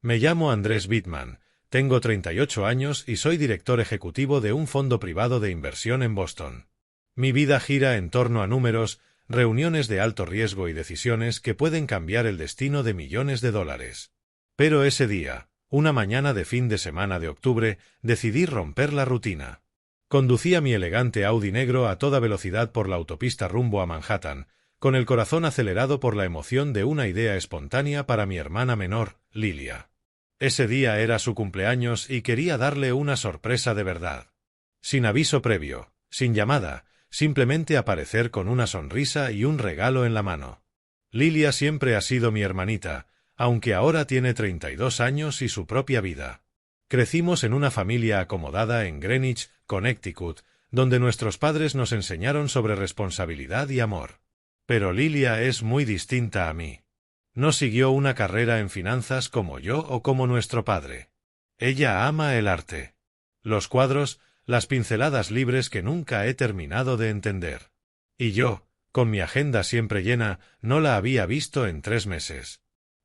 Me llamo Andrés Bittman, tengo 38 años y soy director ejecutivo de un fondo privado de inversión en Boston. Mi vida gira en torno a números, reuniones de alto riesgo y decisiones que pueden cambiar el destino de millones de dólares. Pero ese día, una mañana de fin de semana de octubre, decidí romper la rutina. Conducía mi elegante Audi negro a toda velocidad por la autopista rumbo a Manhattan, con el corazón acelerado por la emoción de una idea espontánea para mi hermana menor, Lilia. Ese día era su cumpleaños y quería darle una sorpresa de verdad. Sin aviso previo, sin llamada, simplemente aparecer con una sonrisa y un regalo en la mano. Lilia siempre ha sido mi hermanita, aunque ahora tiene 32 años y su propia vida. Crecimos en una familia acomodada en Greenwich, Connecticut, donde nuestros padres nos enseñaron sobre responsabilidad y amor. Pero Lilia es muy distinta a mí. No siguió una carrera en finanzas como yo o como nuestro padre. Ella ama el arte. Los cuadros, las pinceladas libres que nunca he terminado de entender. Y yo, con mi agenda siempre llena, no la había visto en 3 meses.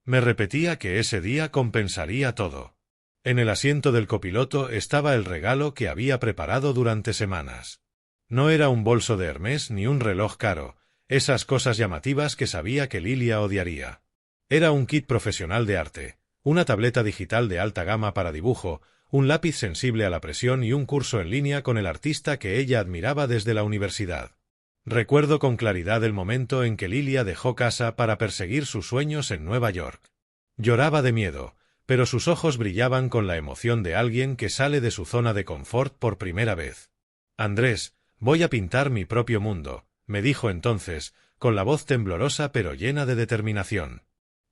Me repetía que ese día compensaría todo. En el asiento del copiloto estaba el regalo que había preparado durante semanas. No era un bolso de Hermès ni un reloj caro, esas cosas llamativas que sabía que Lilia odiaría. Era un kit profesional de arte, una tableta digital de alta gama para dibujo, un lápiz sensible a la presión y un curso en línea con el artista que ella admiraba desde la universidad. Recuerdo con claridad el momento en que Lilia dejó casa para perseguir sus sueños en Nueva York. Lloraba de miedo, pero sus ojos brillaban con la emoción de alguien que sale de su zona de confort por primera vez. Andrés, voy a pintar mi propio mundo, me dijo entonces, con la voz temblorosa pero llena de determinación.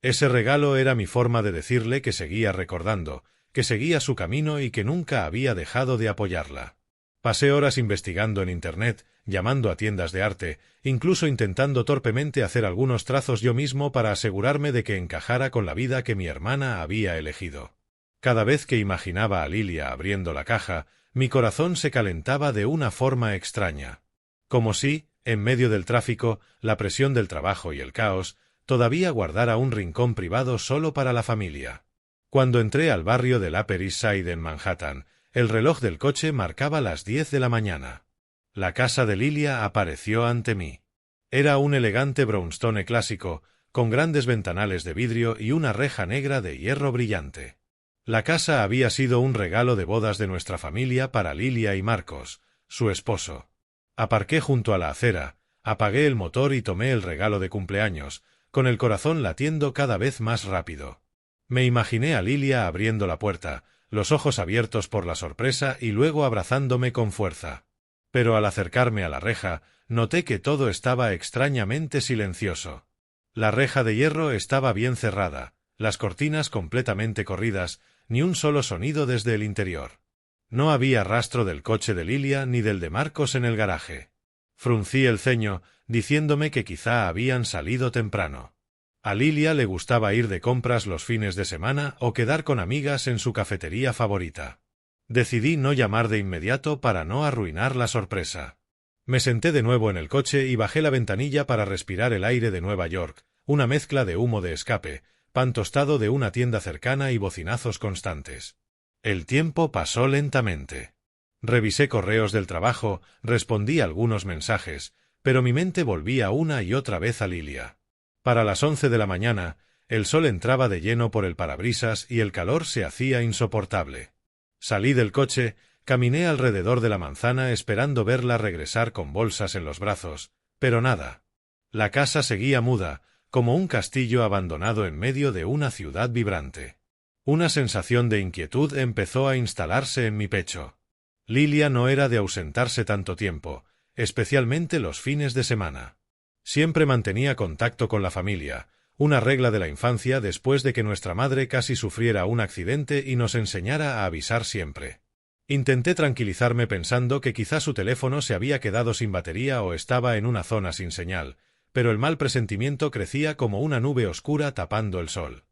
Ese regalo era mi forma de decirle que seguía recordando, que seguía su camino y que nunca había dejado de apoyarla. Pasé horas investigando en Internet, llamando a tiendas de arte, incluso intentando torpemente hacer algunos trazos yo mismo para asegurarme de que encajara con la vida que mi hermana había elegido. Cada vez que imaginaba a Lilia abriendo la caja, mi corazón se calentaba de una forma extraña. Como si, en medio del tráfico, la presión del trabajo y el caos, todavía guardara un rincón privado solo para la familia. Cuando entré al barrio del Upper East Side en Manhattan, el reloj del coche marcaba las 10 de la mañana. La casa de Lilia apareció ante mí. Era un elegante brownstone clásico, con grandes ventanales de vidrio y una reja negra de hierro brillante. La casa había sido un regalo de bodas de nuestra familia para Lilia y Marcos, su esposo. Aparqué junto a la acera, apagué el motor y tomé el regalo de cumpleaños, con el corazón latiendo cada vez más rápido. Me imaginé a Lilia abriendo la puerta, los ojos abiertos por la sorpresa y luego abrazándome con fuerza. Pero al acercarme a la reja, noté que todo estaba extrañamente silencioso. La reja de hierro estaba bien cerrada, las cortinas completamente corridas, ni un solo sonido desde el interior. No había rastro del coche de Lilia ni del de Marcos en el garaje. Fruncí el ceño, diciéndome que quizá habían salido temprano. A Lilia le gustaba ir de compras los fines de semana o quedar con amigas en su cafetería favorita. Decidí no llamar de inmediato para no arruinar la sorpresa. Me senté de nuevo en el coche y bajé la ventanilla para respirar el aire de Nueva York, una mezcla de humo de escape, pan tostado de una tienda cercana y bocinazos constantes. El tiempo pasó lentamente. Revisé correos del trabajo, respondí algunos mensajes, pero mi mente volvía una y otra vez a Lilia. Para las 11 de la mañana, el sol entraba de lleno por el parabrisas y el calor se hacía insoportable. Salí del coche, caminé alrededor de la manzana esperando verla regresar con bolsas en los brazos, pero nada. La casa seguía muda, como un castillo abandonado en medio de una ciudad vibrante. Una sensación de inquietud empezó a instalarse en mi pecho. Lilia no era de ausentarse tanto tiempo, especialmente los fines de semana. Siempre mantenía contacto con la familia, una regla de la infancia después de que nuestra madre casi sufriera un accidente y nos enseñara a avisar siempre. Intenté tranquilizarme pensando que quizá su teléfono se había quedado sin batería o estaba en una zona sin señal, pero el mal presentimiento crecía como una nube oscura tapando el sol.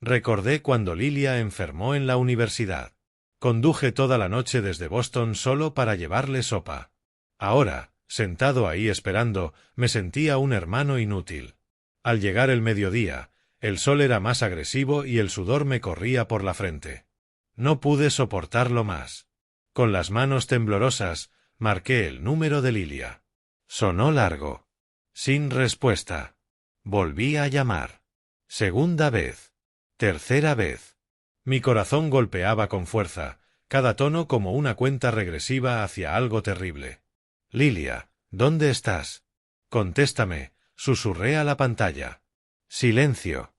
Recordé cuando Lilia enfermó en la universidad. Conduje toda la noche desde Boston solo para llevarle sopa. Ahora, sentado ahí esperando, me sentía un hermano inútil. Al llegar el mediodía, El sol era más agresivo y el sudor me corría por la frente. No pude soportarlo más. Con las manos temblorosas, marqué el número de Lilia. Sonó largo. Sin respuesta. Volví a llamar. Segunda vez. Tercera vez. Mi corazón golpeaba con fuerza, cada tono como una cuenta regresiva hacia algo terrible. Lilia, ¿dónde estás? Contéstame, susurré a la pantalla. Silencio.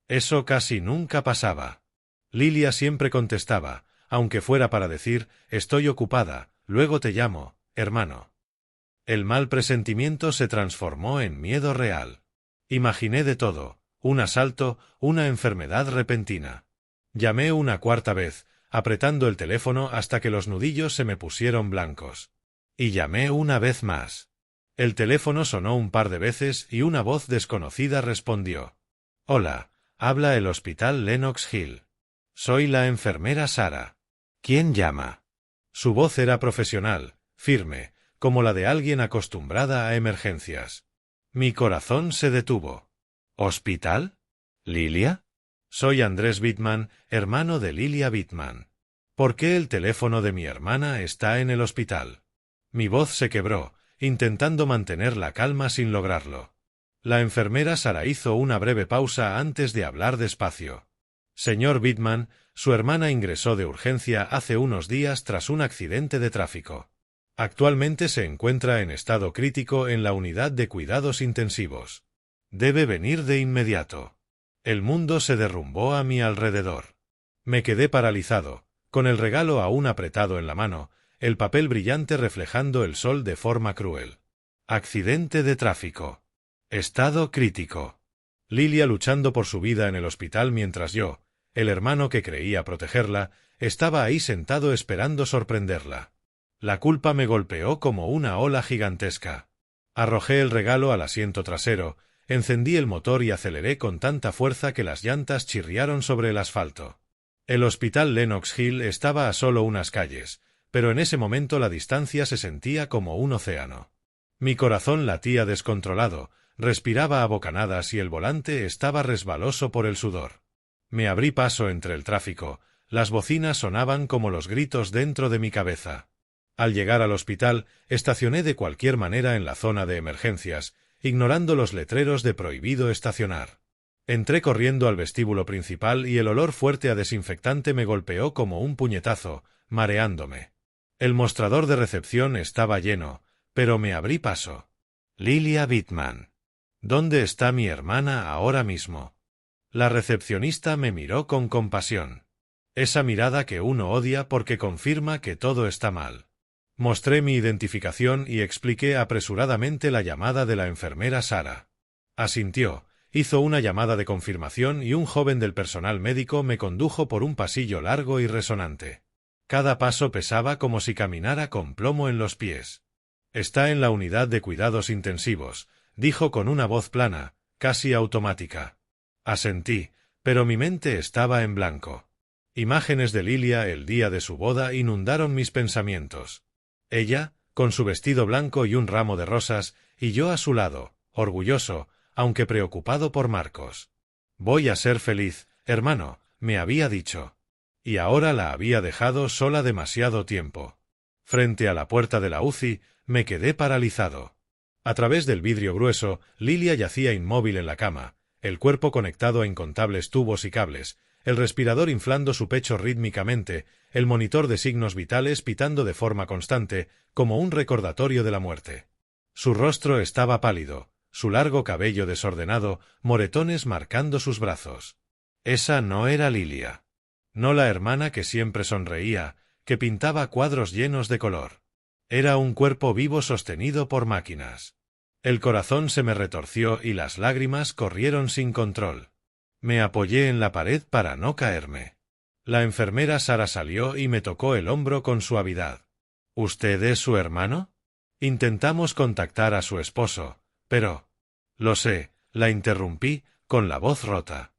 Eso casi nunca pasaba. Lilia siempre contestaba, aunque fuera para decir, estoy ocupada, luego te llamo, hermano. El mal presentimiento se transformó en miedo real. Imaginé de todo, un asalto, una enfermedad repentina. Llamé una cuarta vez, apretando el teléfono hasta que los nudillos se me pusieron blancos. Y llamé una vez más. El teléfono sonó un par de veces y una voz desconocida respondió. Hola, habla el Hospital Lenox Hill. Soy la enfermera Sara. ¿Quién llama? Su voz era profesional, firme, como la de alguien acostumbrada a emergencias. Mi corazón se detuvo. ¿Hospital? ¿Lilia? Soy Andrés Bittman, hermano de Lilia Bittman. ¿Por qué el teléfono de mi hermana está en el hospital? Mi voz se quebró, intentando mantener la calma sin lograrlo. La enfermera Sara hizo una breve pausa antes de hablar despacio. Señor Bittman, su hermana ingresó de urgencia hace unos días tras un accidente de tráfico. Actualmente se encuentra en estado crítico en la unidad de cuidados intensivos. Debe venir de inmediato. El mundo se derrumbó a mi alrededor. Me quedé paralizado, con el regalo aún apretado en la mano, el papel brillante reflejando el sol de forma cruel. Accidente de tráfico. Estado crítico. Lilia luchando por su vida en el hospital mientras yo, el hermano que creía protegerla, estaba ahí sentado esperando sorprenderla. La culpa me golpeó como una ola gigantesca. Arrojé el regalo al asiento trasero, encendí el motor y aceleré con tanta fuerza que las llantas chirriaron sobre el asfalto. El Hospital Lenox Hill estaba a solo unas calles, pero en ese momento la distancia se sentía como un océano. Mi corazón latía descontrolado, respiraba a bocanadas y el volante estaba resbaloso por el sudor. Me abrí paso entre el tráfico, las bocinas sonaban como los gritos dentro de mi cabeza. Al llegar al hospital, estacioné de cualquier manera en la zona de emergencias, ignorando los letreros de prohibido estacionar. Entré corriendo al vestíbulo principal y el olor fuerte a desinfectante me golpeó como un puñetazo, mareándome. El mostrador de recepción estaba lleno, pero me abrí paso. Lilia Bittman. ¿Dónde está mi hermana ahora mismo? La recepcionista me miró con compasión. Esa mirada que uno odia porque confirma que todo está mal. Mostré mi identificación y expliqué apresuradamente la llamada de la enfermera Sara. Asintió, hizo una llamada de confirmación y un joven del personal médico me condujo por un pasillo largo y resonante. Cada paso pesaba como si caminara con plomo en los pies. Está en la unidad de cuidados intensivos, dijo con una voz plana, casi automática. Asentí, pero mi mente estaba en blanco. Imágenes de Lilia el día de su boda inundaron mis pensamientos. Ella, con su vestido blanco y un ramo de rosas, y yo a su lado, orgulloso, aunque preocupado por Marcos. Voy a ser feliz, hermano, me había dicho. Y ahora la había dejado sola demasiado tiempo. Frente a la puerta de la UCI, me quedé paralizado. A través del vidrio grueso, Lilia yacía inmóvil en la cama, el cuerpo conectado a incontables tubos y cables, el respirador inflando su pecho rítmicamente, el monitor de signos vitales pitando de forma constante, como un recordatorio de la muerte. Su rostro estaba pálido, su largo cabello desordenado, moretones marcando sus brazos. Esa no era Lilia. No la hermana que siempre sonreía, que pintaba cuadros llenos de color. Era un cuerpo vivo sostenido por máquinas. El corazón se me retorció y las lágrimas corrieron sin control. Me apoyé en la pared para no caerme. La enfermera Sara salió y me tocó el hombro con suavidad. ¿Usted es su hermano? Intentamos contactar a su esposo, pero... Lo sé, la interrumpí, con la voz rota.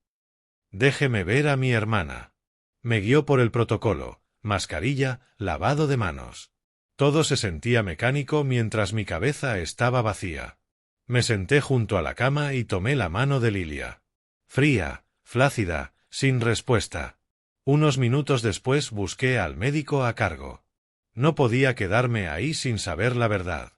Déjeme ver a mi hermana. Me guió por el protocolo, mascarilla, lavado de manos. Todo se sentía mecánico mientras mi cabeza estaba vacía. Me senté junto a la cama y tomé la mano de Lilia. Fría, Flácida, sin respuesta. Unos minutos después busqué al médico a cargo. No podía quedarme ahí sin saber la verdad.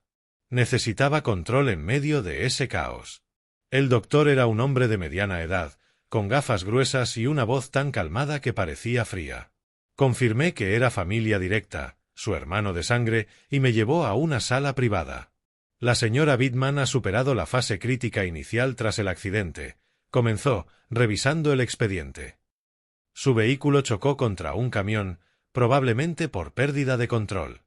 Necesitaba control en medio de ese caos. El doctor era un hombre de mediana edad, con gafas gruesas y una voz tan calmada que parecía fría. Confirmé que era familia directa, su hermano de sangre, y me llevó a una sala privada. La señora Bittman ha superado la fase crítica inicial tras el accidente, comenzó, revisando el expediente. Su vehículo chocó contra un camión, probablemente por pérdida de control.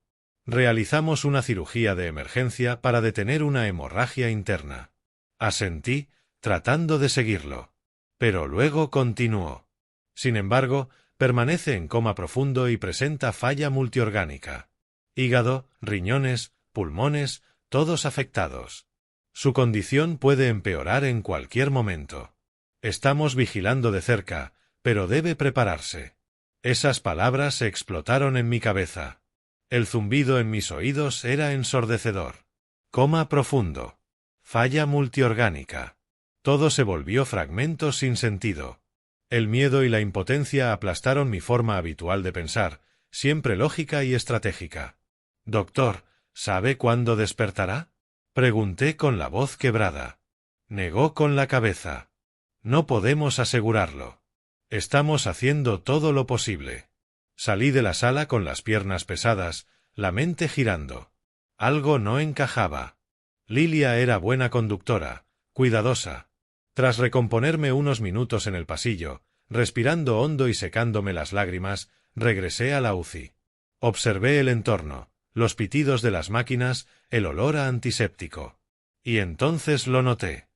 Realizamos una cirugía de emergencia para detener una hemorragia interna. Asentí, tratando de seguirlo. Pero luego continuó. Sin embargo, permanece en coma profundo y presenta falla multiorgánica. Hígado, riñones, pulmones, todos afectados. Su condición puede empeorar en cualquier momento. Estamos vigilando de cerca, pero debe prepararse. Esas palabras explotaron en mi cabeza. El zumbido en mis oídos era ensordecedor. Coma profundo. Falla multiorgánica. Todo se volvió fragmentos sin sentido. El miedo y la impotencia aplastaron mi forma habitual de pensar, siempre lógica y estratégica. «Doctor, ¿sabe cuándo despertará?», pregunté con la voz quebrada. Negó con la cabeza. «No podemos asegurarlo. Estamos haciendo todo lo posible». Salí de la sala con las piernas pesadas, la mente girando. Algo no encajaba. Lilia era buena conductora, cuidadosa. Tras recomponerme unos minutos en el pasillo, respirando hondo y secándome las lágrimas, regresé a la UCI. Observé el entorno, los pitidos de las máquinas, el olor a antiséptico. Y entonces lo noté.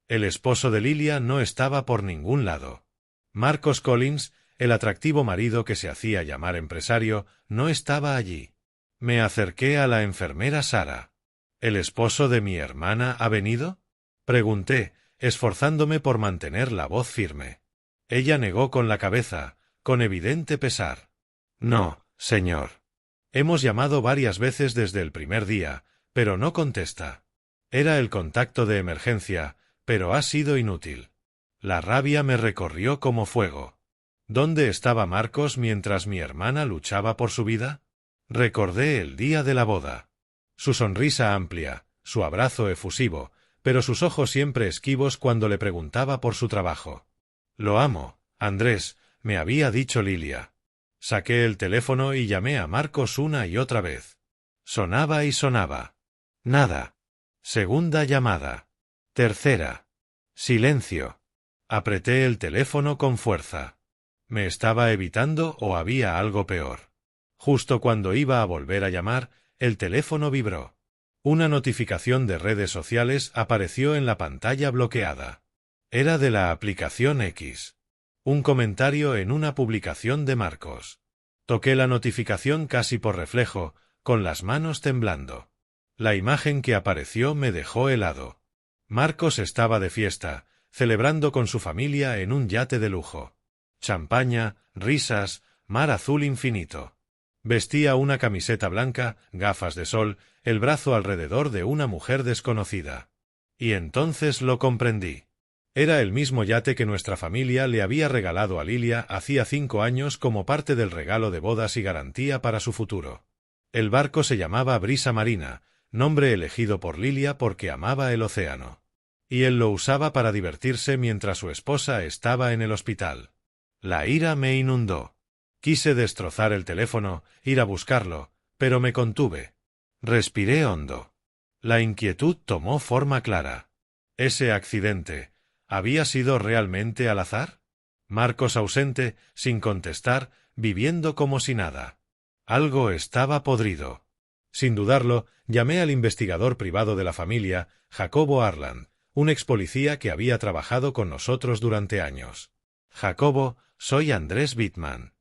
El esposo de Lilia no estaba por ningún lado. Marcos Collins, el atractivo marido que se hacía llamar empresario, no estaba allí. Me acerqué a la enfermera Sara. ¿El esposo de mi hermana ha venido?, pregunté, esforzándome por mantener la voz firme. Ella negó con la cabeza, con evidente pesar. «No, señor. Hemos llamado varias veces desde el primer día, pero no contesta. Era el contacto de emergencia, pero ha sido inútil». La rabia me recorrió como fuego. ¿Dónde estaba Marcos mientras mi hermana luchaba por su vida? Recordé el día de la boda. Su sonrisa amplia, su abrazo efusivo, pero sus ojos siempre esquivos cuando le preguntaba por su trabajo. «Lo amo, Andrés», me había dicho Lilia. Saqué el teléfono y llamé a Marcos una y otra vez. Sonaba y sonaba. Nada. Segunda llamada. Tercera. Silencio. Apreté el teléfono con fuerza. ¿Me estaba evitando o había algo peor? Justo cuando iba a volver a llamar, el teléfono vibró. Una notificación de redes sociales apareció en la pantalla bloqueada. Era de la aplicación X. Un comentario en una publicación de Marcos. Toqué la notificación casi por reflejo, con las manos temblando. La imagen que apareció me dejó helado. Marcos estaba de fiesta, celebrando con su familia en un yate de lujo. Champaña, risas, mar azul infinito. Vestía una camiseta blanca, gafas de sol, el brazo alrededor de una mujer desconocida. Y entonces lo comprendí. Era el mismo yate que nuestra familia le había regalado a Lilia hacía 5 años como parte del regalo de bodas y garantía para su futuro. El barco se llamaba Brisa Marina, nombre elegido por Lilia porque amaba el océano. Y él lo usaba para divertirse mientras su esposa estaba en el hospital. La ira me inundó. Quise destrozar el teléfono, ir a buscarlo, pero me contuve. Respiré hondo. La inquietud tomó forma clara. ¿Ese accidente había sido realmente al azar? Marcos ausente, sin contestar, viviendo como si nada. Algo estaba podrido. Sin dudarlo, llamé al investigador privado de la familia, Jacobo Arland, un ex policía que había trabajado con nosotros durante años. «Jacobo, soy Andrés Bittman.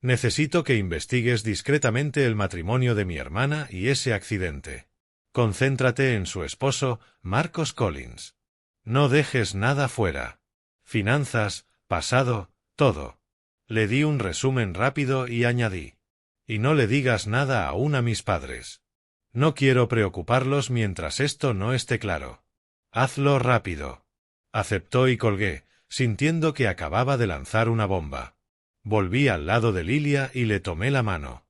Necesito que investigues discretamente el matrimonio de mi hermana y ese accidente. Concéntrate en su esposo, Marcos Collins. No dejes nada fuera. Finanzas, pasado, todo». Le di un resumen rápido y añadí: «Y no le digas nada aún a mis padres. No quiero preocuparlos mientras esto no esté claro. Hazlo rápido». Aceptó y colgué, sintiendo que acababa de lanzar una bomba. Volví al lado de Lilia y le tomé la mano.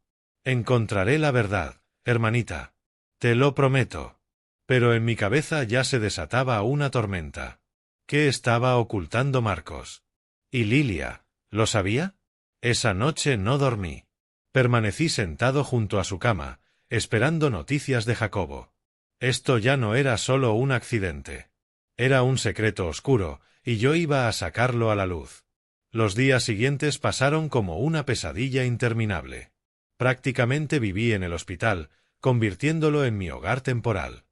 Encontraré la verdad, hermanita. Te lo prometo. Pero en mi cabeza ya se desataba una tormenta. ¿Qué estaba ocultando Marcos? ¿Y Lilia? ¿Lo sabía? Esa noche no dormí. Permanecí sentado junto a su cama, esperando noticias de Jacobo. Esto ya no era solo un accidente. Era un secreto oscuro, y yo iba a sacarlo a la luz. Los días siguientes pasaron como una pesadilla interminable. Prácticamente viví en el hospital, convirtiéndolo en mi hogar temporal.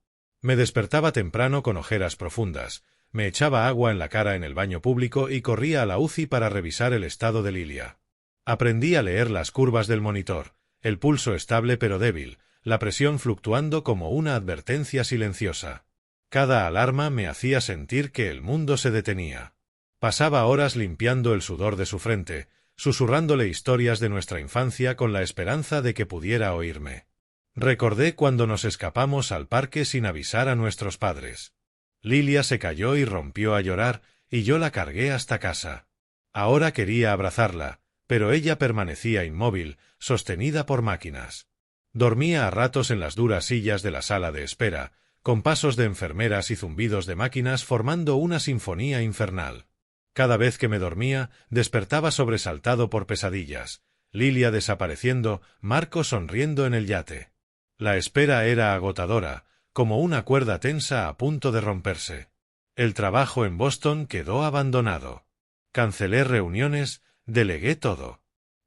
Me despertaba temprano con ojeras profundas, me echaba agua en la cara en el baño público y corría a la UCI para revisar el estado de Lilia. Aprendí a leer las curvas del monitor, el pulso estable pero débil, la presión fluctuando como una advertencia silenciosa. Cada alarma me hacía sentir que el mundo se detenía. Pasaba horas limpiando el sudor de su frente, susurrándole historias de nuestra infancia con la esperanza de que pudiera oírme. Recordé cuando nos escapamos al parque sin avisar a nuestros padres. Lilia se cayó y rompió a llorar, y yo la cargué hasta casa. Ahora quería abrazarla, pero ella permanecía inmóvil, sostenida por máquinas. Dormía a ratos en las duras sillas de la sala de espera, con pasos de enfermeras y zumbidos de máquinas formando una sinfonía infernal. Cada vez que me dormía, despertaba sobresaltado por pesadillas. Lilia desapareciendo, Marco sonriendo en el yate. La espera era agotadora, como una cuerda tensa a punto de romperse. El trabajo en Boston quedó abandonado. Cancelé reuniones, delegué todo.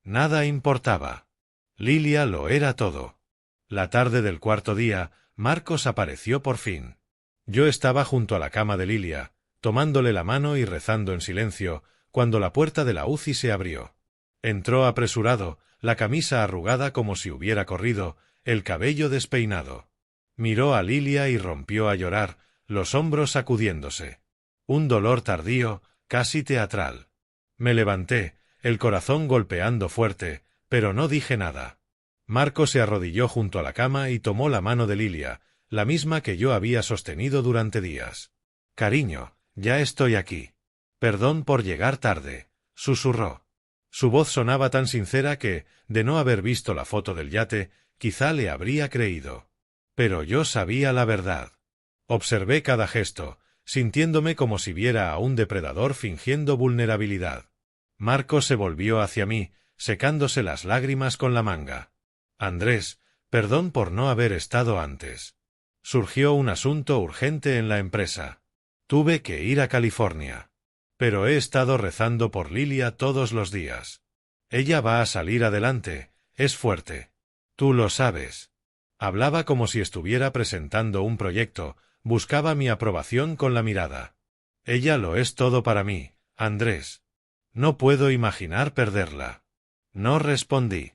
Nada importaba. Lilia lo era todo. La tarde del cuarto día, Marcos apareció por fin. Yo estaba junto a la cama de Lilia, tomándole la mano y rezando en silencio, cuando la puerta de la UCI se abrió. Entró apresurado, la camisa arrugada como si hubiera corrido, el cabello despeinado. Miró a Lilia y rompió a llorar, los hombros sacudiéndose. Un dolor tardío, casi teatral. Me levanté, el corazón golpeando fuerte, pero no dije nada. Marco se arrodilló junto a la cama y tomó la mano de Lilia, la misma que yo había sostenido durante días. «Cariño, ya estoy aquí. Perdón por llegar tarde», susurró. Su voz sonaba tan sincera que, de no haber visto la foto del yate, quizá le habría creído. Pero yo sabía la verdad. Observé cada gesto, sintiéndome como si viera a un depredador fingiendo vulnerabilidad. Marco se volvió hacia mí, secándose las lágrimas con la manga. «Andrés, perdón por no haber estado antes. Surgió un asunto urgente en la empresa. Tuve que ir a California. Pero he estado rezando por Lilia todos los días. Ella va a salir adelante, es fuerte. Tú lo sabes». Hablaba como si estuviera presentando un proyecto, buscaba mi aprobación con la mirada. «Ella lo es todo para mí, Andrés. No puedo imaginar perderla». No respondí.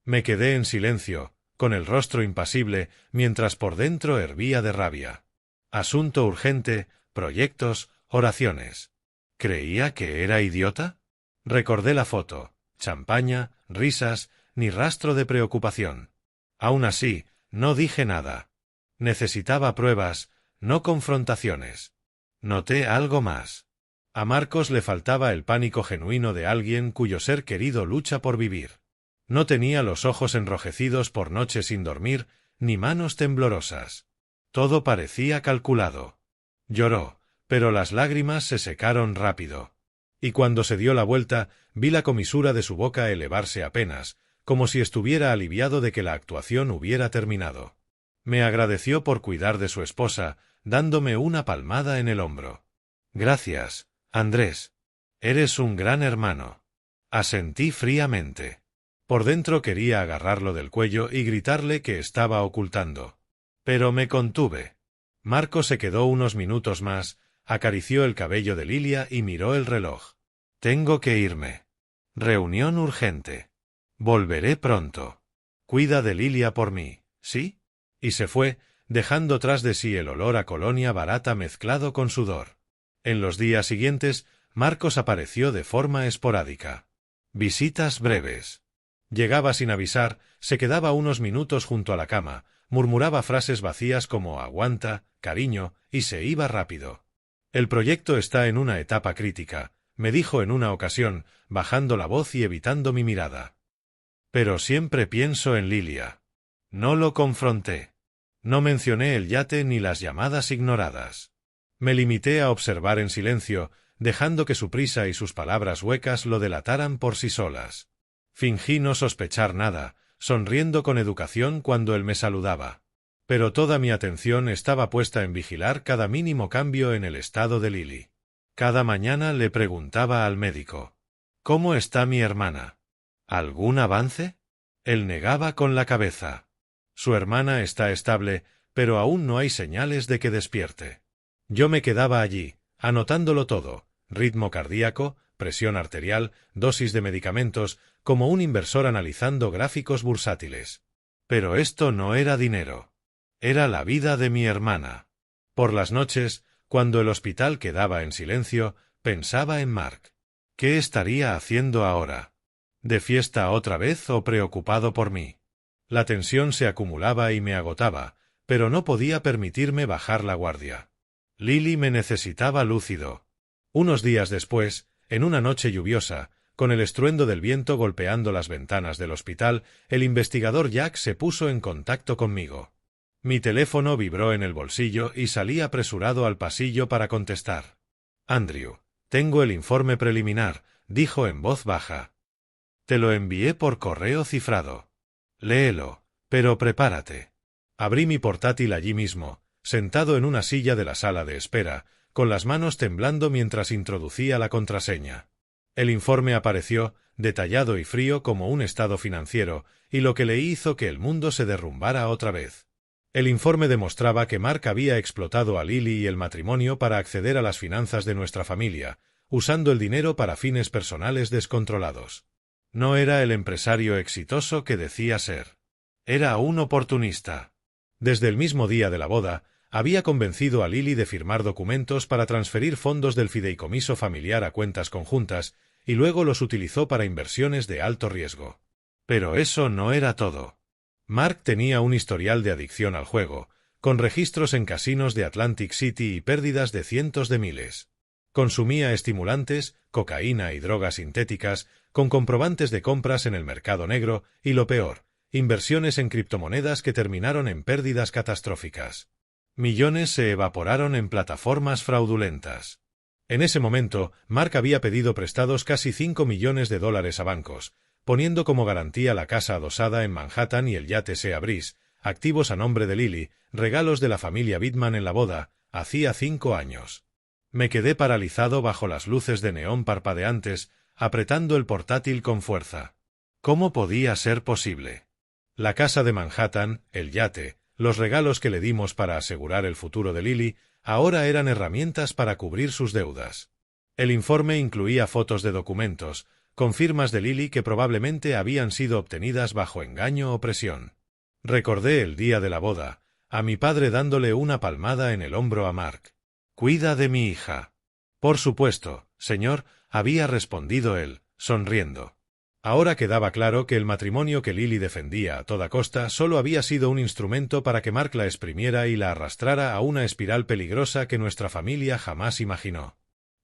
Me quedé en silencio, con el rostro impasible, mientras por dentro hervía de rabia. Asunto urgente, proyectos, oraciones. ¿Creía que era idiota? Recordé la foto. Champaña, risas, ni rastro de preocupación. Aún así, no dije nada. Necesitaba pruebas, no confrontaciones. Noté algo más. A Marcos le faltaba el pánico genuino de alguien cuyo ser querido lucha por vivir. No tenía los ojos enrojecidos por noches sin dormir, ni manos temblorosas. Todo parecía calculado. Lloró, pero las lágrimas se secaron rápido. Y cuando se dio la vuelta, vi la comisura de su boca elevarse apenas, como si estuviera aliviado de que la actuación hubiera terminado. Me agradeció por cuidar de su esposa, dándome una palmada en el hombro. «Gracias, Andrés. Eres un gran hermano». Asentí fríamente. Por dentro quería agarrarlo del cuello y gritarle que estaba ocultando. Pero me contuve. Marco se quedó unos minutos más, acarició el cabello de Lilia y miró el reloj. «Tengo que irme. Reunión urgente. Volveré pronto. Cuida de Lilia por mí, ¿sí?» Y se fue, dejando tras de sí el olor a colonia barata mezclado con sudor. En los días siguientes, Marcos apareció de forma esporádica. Visitas breves. Llegaba sin avisar, se quedaba unos minutos junto a la cama, murmuraba frases vacías como «aguanta», «cariño», y se iba rápido. «El proyecto está en una etapa crítica. me dijo en una ocasión, bajando la voz y evitando mi mirada. Pero siempre pienso en Lilia. No lo confronté. No mencioné el yate ni las llamadas ignoradas. Me limité a observar en silencio, dejando que su prisa y sus palabras huecas lo delataran por sí solas. Fingí no sospechar nada, sonriendo con educación cuando él me saludaba. Pero toda mi atención estaba puesta en vigilar cada mínimo cambio en el estado de Lily. Cada mañana le preguntaba al médico: «¿Cómo está mi hermana? ¿Algún avance?». Él negaba con la cabeza. «Su hermana está estable, pero aún no hay señales de que despierte». Yo me quedaba allí, anotándolo todo: ritmo cardíaco, presión arterial, dosis de medicamentos, como un inversor analizando gráficos bursátiles. Pero esto no era dinero. Era la vida de mi hermana. Por las noches, cuando el hospital quedaba en silencio, pensaba en Mark. ¿Qué estaría haciendo ahora? ¿De fiesta otra vez o preocupado por mí? La tensión se acumulaba y me agotaba, pero no podía permitirme bajar la guardia. Lily me necesitaba lúcido. Unos días después, en una noche lluviosa, con el estruendo del viento golpeando las ventanas del hospital, el investigador Jack se puso en contacto conmigo. Mi teléfono vibró en el bolsillo y salí apresurado al pasillo para contestar. «Andrew, tengo el informe preliminar», dijo en voz baja. «Te lo envié por correo cifrado. Léelo, pero prepárate». Abrí mi portátil allí mismo, sentado en una silla de la sala de espera, con las manos temblando mientras introducía la contraseña. El informe apareció, detallado y frío como un estado financiero, y lo que leí hizo que el mundo se derrumbara otra vez. El informe demostraba que Mark había explotado a Lily y el matrimonio para acceder a las finanzas de nuestra familia, usando el dinero para fines personales descontrolados. No era el empresario exitoso que decía ser. Era un oportunista. Desde el mismo día de la boda, había convencido a Lily de firmar documentos para transferir fondos del fideicomiso familiar a cuentas conjuntas y luego los utilizó para inversiones de alto riesgo. Pero eso no era todo. Mark tenía un historial de adicción al juego, con registros en casinos de Atlantic City y pérdidas de cientos de miles. Consumía estimulantes, cocaína y drogas sintéticas, con comprobantes de compras en el mercado negro y, lo peor, inversiones en criptomonedas que terminaron en pérdidas catastróficas. Millones se evaporaron en plataformas fraudulentas. En ese momento, Mark había pedido prestados casi $5 millones a bancos, poniendo como garantía la casa adosada en Manhattan y el yate Sea Breeze, activos a nombre de Lily, regalos de la familia Bittman en la boda, hacía 5 años. Me quedé paralizado bajo las luces de neón parpadeantes, apretando el portátil con fuerza. ¿Cómo podía ser posible? La casa de Manhattan, el yate, los regalos que le dimos para asegurar el futuro de Lily, ahora eran herramientas para cubrir sus deudas. El informe incluía fotos de documentos, con firmas de Lily que probablemente habían sido obtenidas bajo engaño o presión. Recordé el día de la boda, a mi padre dándole una palmada en el hombro a Mark. «Cuida de mi hija». «Por supuesto, señor», había respondido él, sonriendo. Ahora quedaba claro que el matrimonio que Lily defendía a toda costa solo había sido un instrumento para que Mark la exprimiera y la arrastrara a una espiral peligrosa que nuestra familia jamás imaginó.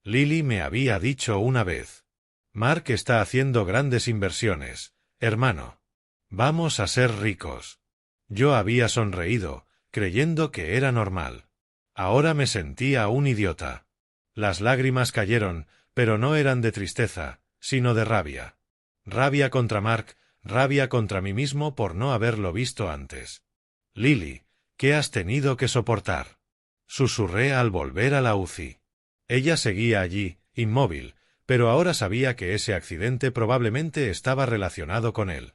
Lily me había dicho una vez: «Mark está haciendo grandes inversiones, hermano. Vamos a ser ricos». Yo había sonreído, creyendo que era normal. Ahora me sentía un idiota. Las lágrimas cayeron, pero no eran de tristeza, sino de rabia. Rabia contra Mark, rabia contra mí mismo por no haberlo visto antes. «Lily, ¿qué has tenido que soportar?», susurré al volver a la UCI. Ella seguía allí, inmóvil, pero ahora sabía que ese accidente probablemente estaba relacionado con él.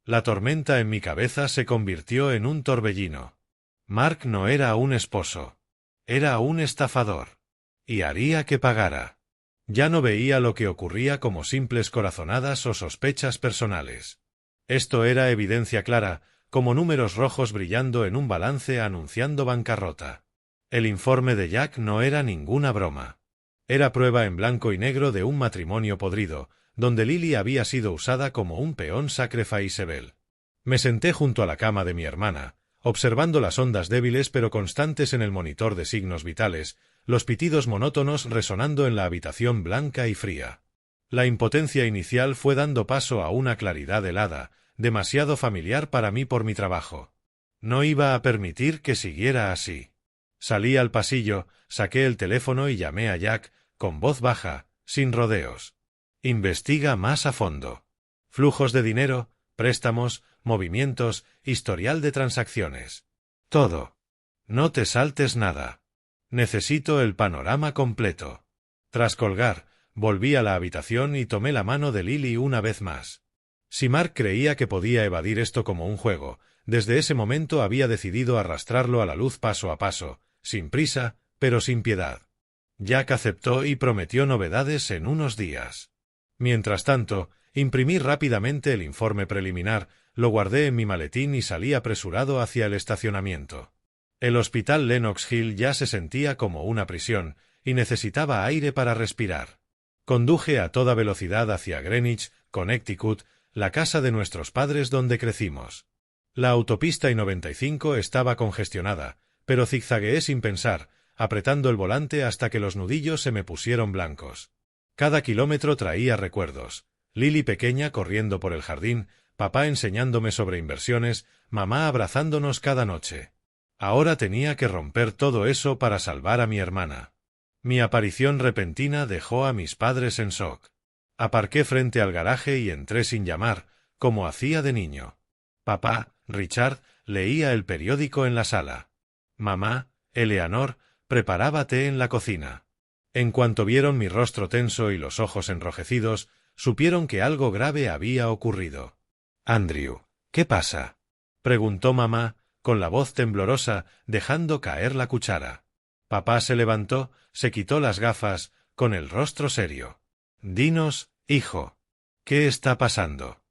La tormenta en mi cabeza se convirtió en un torbellino. Mark no era un esposo. Era un estafador. Y haría que pagara. Ya no veía lo que ocurría como simples corazonadas o sospechas personales. Esto era evidencia clara, como números rojos brillando en un balance anunciando bancarrota. El informe de Jack no era ninguna broma. Era prueba en blanco y negro de un matrimonio podrido, donde Lily había sido usada como un peón sacrificable. Me senté junto a la cama de mi hermana, observando las ondas débiles pero constantes en el monitor de signos vitales, los pitidos monótonos resonando en la habitación blanca y fría. La impotencia inicial fue dando paso a una claridad helada, demasiado familiar para mí por mi trabajo. No iba a permitir que siguiera así. Salí al pasillo, saqué el teléfono y llamé a Jack, con voz baja, sin rodeos. Investiga más a fondo. Flujos de dinero, préstamos, movimientos, historial de transacciones. Todo. No te saltes nada. Necesito el panorama completo. Tras colgar, volví a la habitación y tomé la mano de Lily una vez más. Si Mark creía que podía evadir esto como un juego, desde ese momento había decidido arrastrarlo a la luz paso a paso, sin prisa, pero sin piedad. Jack aceptó y prometió novedades en unos días. Mientras tanto, imprimí rápidamente el informe preliminar, lo guardé en mi maletín y salí apresurado hacia el estacionamiento. El hospital Lenox Hill ya se sentía como una prisión, y necesitaba aire para respirar. Conduje a toda velocidad hacia Greenwich, Connecticut, la casa de nuestros padres donde crecimos. La autopista I-95 estaba congestionada, pero zigzagueé sin pensar, apretando el volante hasta que los nudillos se me pusieron blancos. Cada kilómetro traía recuerdos. Lily pequeña corriendo por el jardín, papá enseñándome sobre inversiones, mamá abrazándonos cada noche. Ahora tenía que romper todo eso para salvar a mi hermana. Mi aparición repentina dejó a mis padres en shock. Aparqué frente al garaje y entré sin llamar, como hacía de niño. Papá, Richard, leía el periódico en la sala. Mamá, Eleanor, preparaba té en la cocina. En cuanto vieron mi rostro tenso y los ojos enrojecidos, supieron que algo grave había ocurrido. «Andrew, ¿qué pasa?», preguntó mamá, con la voz temblorosa, dejando caer la cuchara. Papá se levantó, se quitó las gafas, con el rostro serio. «Dinos, hijo, ¿qué está pasando?».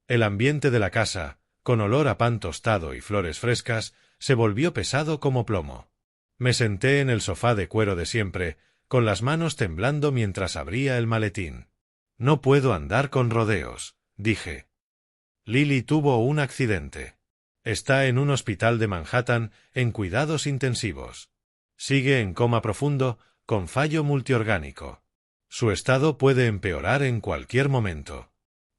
El ambiente de la casa, con olor a pan tostado y flores frescas, se volvió pesado como plomo. Me senté en el sofá de cuero de siempre, con las manos temblando mientras abría el maletín. «No puedo andar con rodeos», dije. «Lily tuvo un accidente. Está en un hospital de Manhattan, en cuidados intensivos. Sigue en coma profundo, con fallo multiorgánico. Su estado puede empeorar en cualquier momento».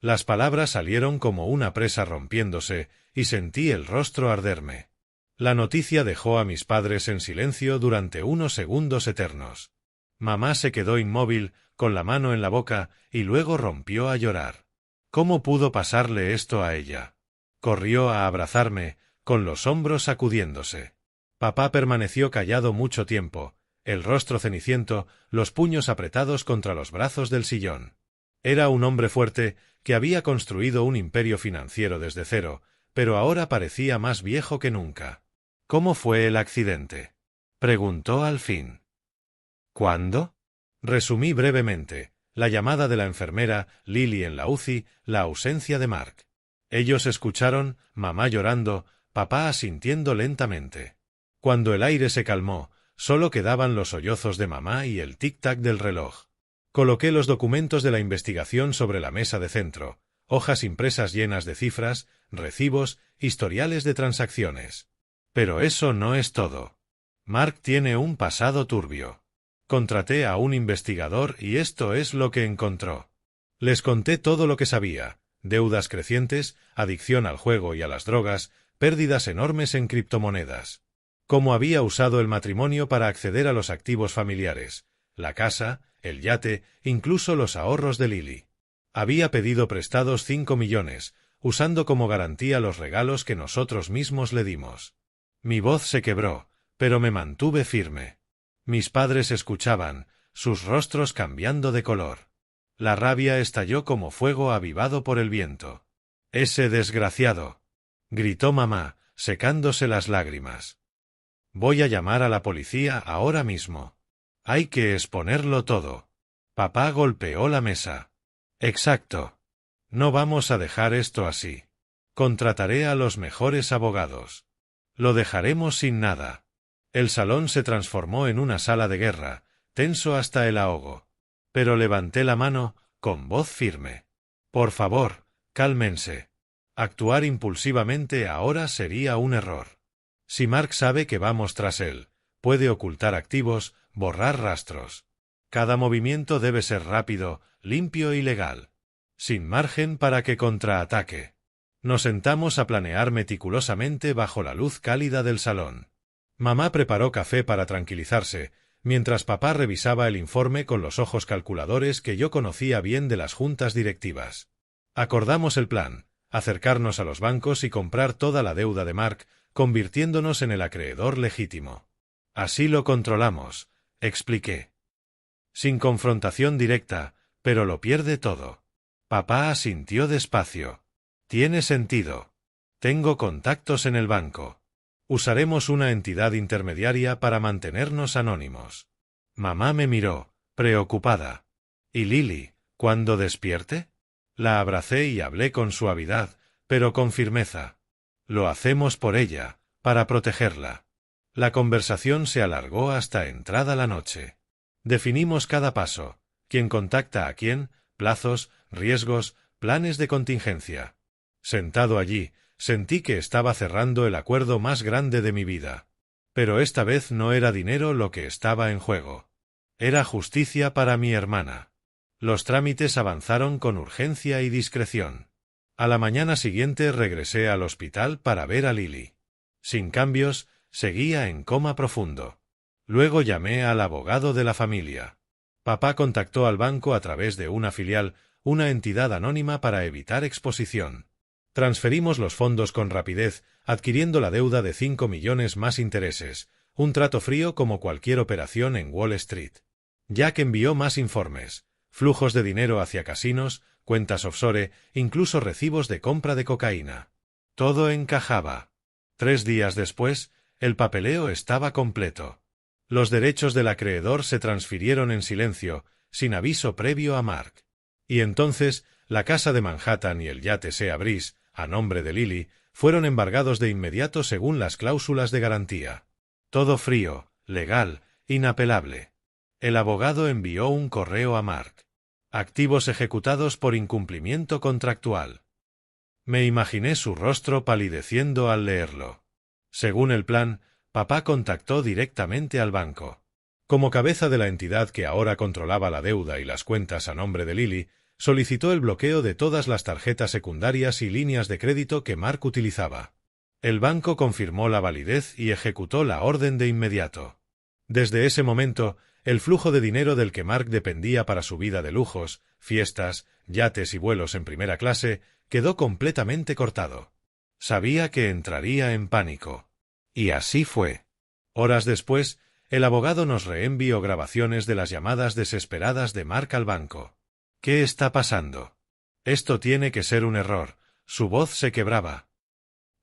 Las palabras salieron como una presa rompiéndose, y sentí el rostro arderme. La noticia dejó a mis padres en silencio durante unos segundos eternos. Mamá se quedó inmóvil, con la mano en la boca, y luego rompió a llorar. ¿Cómo pudo pasarle esto a ella? Corrió a abrazarme, con los hombros sacudiéndose. Papá permaneció callado mucho tiempo, el rostro ceniciento, los puños apretados contra los brazos del sillón. Era un hombre fuerte, que había construido un imperio financiero desde cero, pero ahora parecía más viejo que nunca. «¿Cómo fue el accidente?», preguntó al fin. «¿Cuándo?». Resumí brevemente: la llamada de la enfermera, Lily en la UCI, la ausencia de Mark. Ellos escucharon, mamá llorando, papá asintiendo lentamente. Cuando el aire se calmó, solo quedaban los sollozos de mamá y el tic-tac del reloj. Coloqué los documentos de la investigación sobre la mesa de centro, hojas impresas llenas de cifras, recibos, historiales de transacciones. Pero eso no es todo. Mark tiene un pasado turbio. Contraté a un investigador y esto es lo que encontró. Les conté todo lo que sabía: deudas crecientes, adicción al juego y a las drogas, pérdidas enormes en criptomonedas. Cómo había usado el matrimonio para acceder a los activos familiares, la casa, el yate, incluso los ahorros de Lily. Había pedido prestados 5 millones, usando como garantía los regalos que nosotros mismos le dimos. Mi voz se quebró, pero me mantuve firme. Mis padres escuchaban, sus rostros cambiando de color. La rabia estalló como fuego avivado por el viento. «Ese desgraciado», gritó mamá, secándose las lágrimas. «Voy a llamar a la policía ahora mismo. Hay que exponerlo todo». Papá golpeó la mesa. «Exacto. No vamos a dejar esto así. Contrataré a los mejores abogados. Lo dejaremos sin nada». El salón se transformó en una sala de guerra, tenso hasta el ahogo. Pero levanté la mano, con voz firme. «Por favor, cálmense. Actuar impulsivamente ahora sería un error. Si Mark sabe que vamos tras él, puede ocultar activos, borrar rastros. Cada movimiento debe ser rápido, limpio y legal, sin margen para que contraataque. Nos sentamos a planear meticulosamente bajo la luz cálida del salón. Mamá preparó café para tranquilizarse, mientras papá revisaba el informe con los ojos calculadores que yo conocía bien de las juntas directivas. Acordamos el plan: acercarnos a los bancos y comprar toda la deuda de Mark, convirtiéndonos en el acreedor legítimo. Así lo controlamos, expliqué. Sin confrontación directa, pero lo pierde todo. Papá asintió despacio. Tiene sentido. Tengo contactos en el banco. Usaremos una entidad intermediaria para mantenernos anónimos. Mamá me miró, preocupada. ¿Y Lily, cuándo despierte? La abracé y hablé con suavidad, pero con firmeza. Lo hacemos por ella, para protegerla. La conversación se alargó hasta entrada la noche. Definimos cada paso: quién contacta a quién, plazos, riesgos, planes de contingencia. Sentado allí, sentí que estaba cerrando el acuerdo más grande de mi vida. Pero esta vez no era dinero lo que estaba en juego. Era justicia para mi hermana. Los trámites avanzaron con urgencia y discreción. A la mañana siguiente regresé al hospital para ver a Lily. Sin cambios, seguía en coma profundo. Luego llamé al abogado de la familia. Papá contactó al banco a través de una filial, una entidad anónima para evitar exposición. Transferimos los fondos con rapidez, adquiriendo la deuda de 5 millones más intereses, un trato frío como cualquier operación en Wall Street. Jack envió más informes, flujos de dinero hacia casinos, cuentas offshore, incluso recibos de compra de cocaína. Todo encajaba. 3 días después, el papeleo estaba completo. Los derechos del acreedor se transfirieron en silencio, sin aviso previo a Mark. Y entonces, la casa de Manhattan y el yate Sea Breeze, a nombre de Lily, fueron embargados de inmediato según las cláusulas de garantía. Todo frío, legal, inapelable. El abogado envió un correo a Mark. Activos ejecutados por incumplimiento contractual. Me imaginé su rostro palideciendo al leerlo. Según el plan, papá contactó directamente al banco. Como cabeza de la entidad que ahora controlaba la deuda y las cuentas a nombre de Lily, solicitó el bloqueo de todas las tarjetas secundarias y líneas de crédito que Mark utilizaba. El banco confirmó la validez y ejecutó la orden de inmediato. Desde ese momento, el flujo de dinero del que Mark dependía para su vida de lujos, fiestas, yates y vuelos en primera clase, quedó completamente cortado. Sabía que entraría en pánico. Y así fue. Horas después, el abogado nos reenvió grabaciones de las llamadas desesperadas de Mark al banco. ¿Qué está pasando? Esto tiene que ser un error. Su voz se quebraba.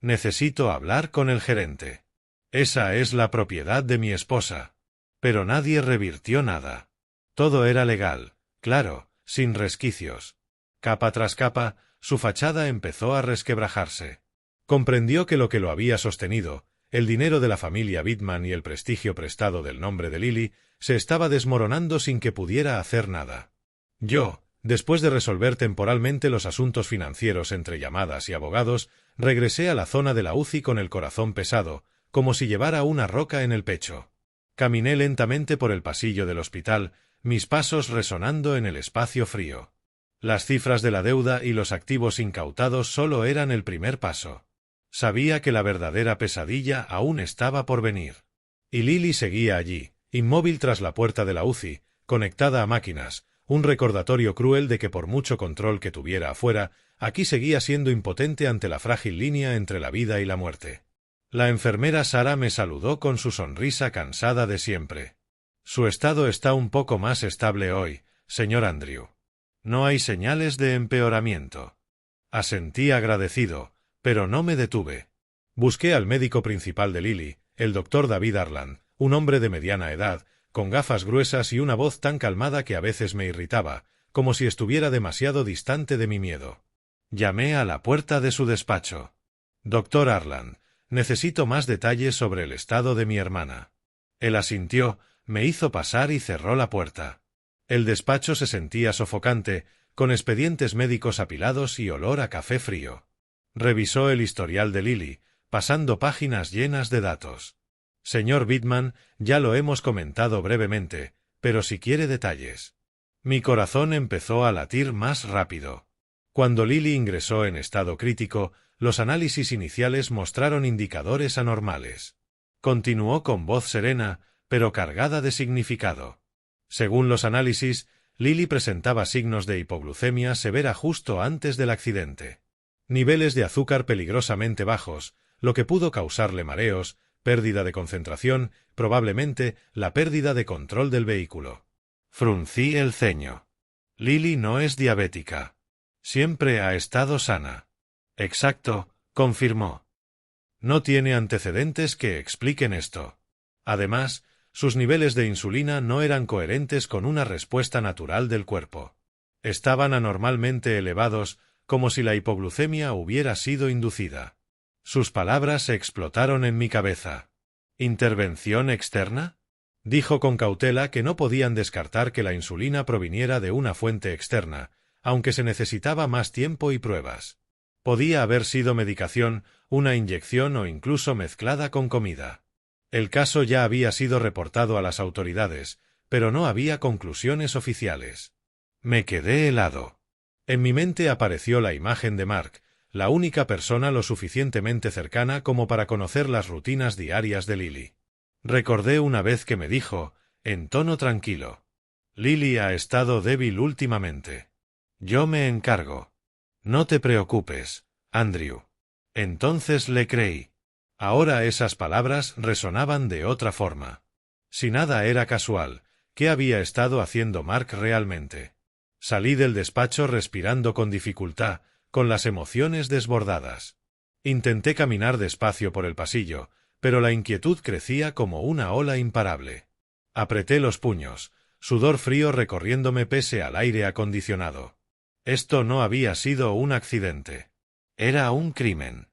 Necesito hablar con el gerente. Esa es la propiedad de mi esposa. Pero nadie revirtió nada. Todo era legal, claro, sin resquicios. Capa tras capa, su fachada empezó a resquebrajarse. Comprendió que lo había sostenido, el dinero de la familia Bittman y el prestigio prestado del nombre de Lily, se estaba desmoronando sin que pudiera hacer nada. Yo, después de resolver temporalmente los asuntos financieros entre llamadas y abogados, regresé a la zona de la UCI con el corazón pesado, como si llevara una roca en el pecho. Caminé lentamente por el pasillo del hospital, mis pasos resonando en el espacio frío. Las cifras de la deuda y los activos incautados solo eran el primer paso. Sabía que la verdadera pesadilla aún estaba por venir. Y Lily seguía allí, inmóvil tras la puerta de la UCI, conectada a máquinas, un recordatorio cruel de que por mucho control que tuviera afuera, aquí seguía siendo impotente ante la frágil línea entre la vida y la muerte. La enfermera Sara me saludó con su sonrisa cansada de siempre. Su estado está un poco más estable hoy, señor Andrew. No hay señales de empeoramiento. Asentí agradecido, pero no me detuve. Busqué al médico principal de Lily, el doctor David Arland, un hombre de mediana edad, con gafas gruesas y una voz tan calmada que a veces me irritaba, como si estuviera demasiado distante de mi miedo. Llamé a la puerta de su despacho. Doctor Arland, necesito más detalles sobre el estado de mi hermana. Él asintió, me hizo pasar y cerró la puerta. El despacho se sentía sofocante, con expedientes médicos apilados y olor a café frío. Revisó el historial de Lily, pasando páginas llenas de datos. Señor Bitman, ya lo hemos comentado brevemente, pero si quiere detalles. Mi corazón empezó a latir más rápido. Cuando Lily ingresó en estado crítico, los análisis iniciales mostraron indicadores anormales. Continuó con voz serena, pero cargada de significado. Según los análisis, Lily presentaba signos de hipoglucemia severa justo antes del accidente. Niveles de azúcar peligrosamente bajos, lo que pudo causarle mareos, pérdida de concentración, probablemente la pérdida de control del vehículo. Fruncí el ceño. Lily no es diabética. Siempre ha estado sana. Exacto, confirmó. No tiene antecedentes que expliquen esto. Además, sus niveles de insulina no eran coherentes con una respuesta natural del cuerpo. Estaban anormalmente elevados, como si la hipoglucemia hubiera sido inducida. Sus palabras explotaron en mi cabeza. ¿Intervención externa? Dijo con cautela que no podían descartar que la insulina proviniera de una fuente externa, aunque se necesitaba más tiempo y pruebas. Podía haber sido medicación, una inyección o incluso mezclada con comida. El caso ya había sido reportado a las autoridades, pero no había conclusiones oficiales. Me quedé helado. En mi mente apareció la imagen de Mark, la única persona lo suficientemente cercana como para conocer las rutinas diarias de Lily. Recordé una vez que me dijo, en tono tranquilo: Lily ha estado débil últimamente. Yo me encargo. No te preocupes, Andrew. Entonces le creí. Ahora esas palabras resonaban de otra forma. Si nada era casual, ¿qué había estado haciendo Mark realmente? Salí del despacho respirando con dificultad, con las emociones desbordadas. Intenté caminar despacio por el pasillo, pero la inquietud crecía como una ola imparable. Apreté los puños, sudor frío recorriéndome pese al aire acondicionado. Esto no había sido un accidente. Era un crimen.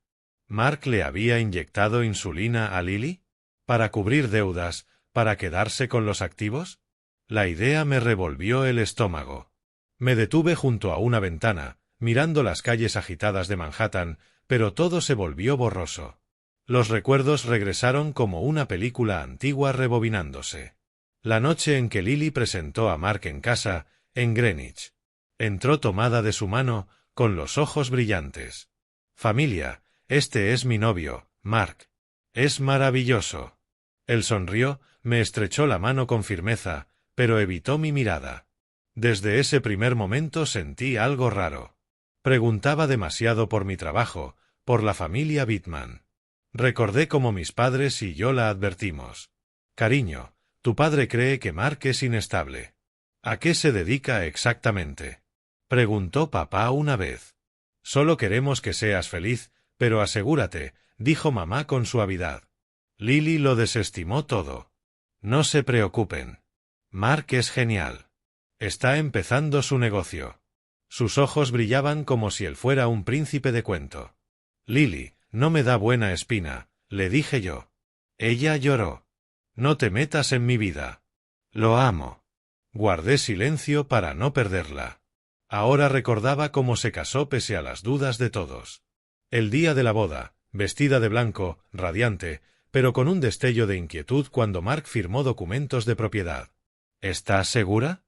¿Mark le había inyectado insulina a Lily? ¿Para cubrir deudas, para quedarse con los activos? La idea me revolvió el estómago. Me detuve junto a una ventana, mirando las calles agitadas de Manhattan, pero todo se volvió borroso. Los recuerdos regresaron como una película antigua rebobinándose. La noche en que Lily presentó a Mark en casa, en Greenwich. Entró tomada de su mano, con los ojos brillantes. Familia, este es mi novio, Mark. Es maravilloso. Él sonrió, me estrechó la mano con firmeza, pero evitó mi mirada. Desde ese primer momento sentí algo raro. Preguntaba demasiado por mi trabajo, por la familia Bitman. Recordé cómo mis padres y yo la advertimos. Cariño, tu padre cree que Mark es inestable. ¿A qué se dedica exactamente? Preguntó papá una vez. Solo queremos que seas feliz, pero asegúrate, dijo mamá con suavidad. Lily lo desestimó todo. No se preocupen. Mark es genial. Está empezando su negocio. Sus ojos brillaban como si él fuera un príncipe de cuento. Lily, no me da buena espina, le dije yo. Ella lloró. No te metas en mi vida. Lo amo. Guardé silencio para no perderla. Ahora recordaba cómo se casó pese a las dudas de todos. El día de la boda, vestida de blanco, radiante, pero con un destello de inquietud cuando Mark firmó documentos de propiedad. ¿Estás segura?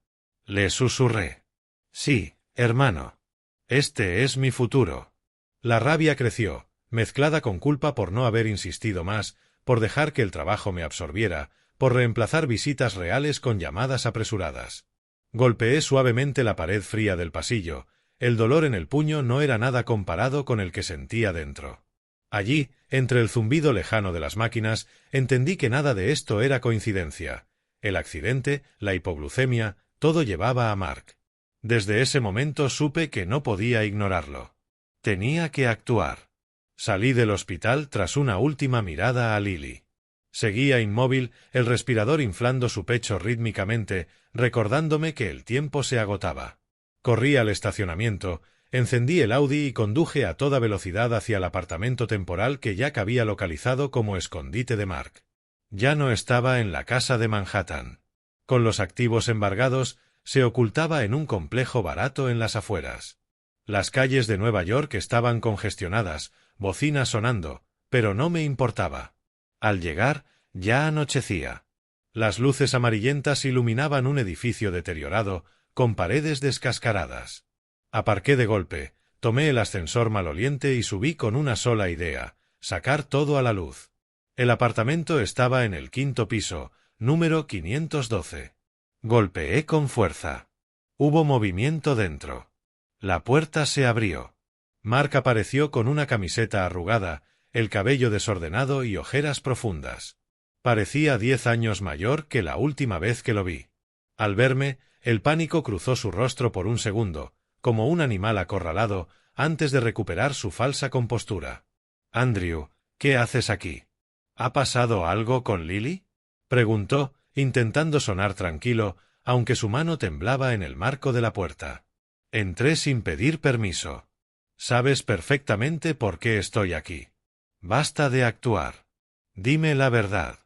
Le susurré. Sí, hermano. Este es mi futuro. La rabia creció, mezclada con culpa por no haber insistido más, por dejar que el trabajo me absorbiera, por reemplazar visitas reales con llamadas apresuradas. Golpeé suavemente la pared fría del pasillo. El dolor en el puño no era nada comparado con el que sentía dentro. Allí, entre el zumbido lejano de las máquinas, entendí que nada de esto era coincidencia. El accidente, la hipoglucemia, todo llevaba a Mark. Desde ese momento supe que no podía ignorarlo. Tenía que actuar. Salí del hospital tras una última mirada a Lily. Seguía inmóvil, el respirador inflando su pecho rítmicamente, recordándome que el tiempo se agotaba. Corrí al estacionamiento, encendí el Audi y conduje a toda velocidad hacia el apartamento temporal que Jack había localizado como escondite de Mark. Ya no estaba en la casa de Manhattan. Con los activos embargados, se ocultaba en un complejo barato en las afueras. Las calles de Nueva York estaban congestionadas, bocinas sonando, pero no me importaba. Al llegar, Ya anochecía. Las luces amarillentas iluminaban un edificio deteriorado, con paredes descascaradas. Aparqué de golpe, tomé el ascensor maloliente y subí con una sola idea: sacar todo a la luz. El apartamento estaba en el 5.º piso, número 512. Golpeé con fuerza. Hubo movimiento dentro. La puerta se abrió. Mark apareció con una camiseta arrugada, el cabello desordenado y ojeras profundas. Parecía 10 años mayor que la última vez que lo vi. Al verme, el pánico cruzó su rostro por un segundo, como un animal acorralado, antes de recuperar su falsa compostura. «Andrew, ¿qué haces aquí? ¿Ha pasado algo con Lily?», preguntó, intentando sonar tranquilo, aunque su mano temblaba en el marco de la puerta. Entré sin pedir permiso. «Sabes perfectamente por qué estoy aquí. Basta de actuar. Dime la verdad.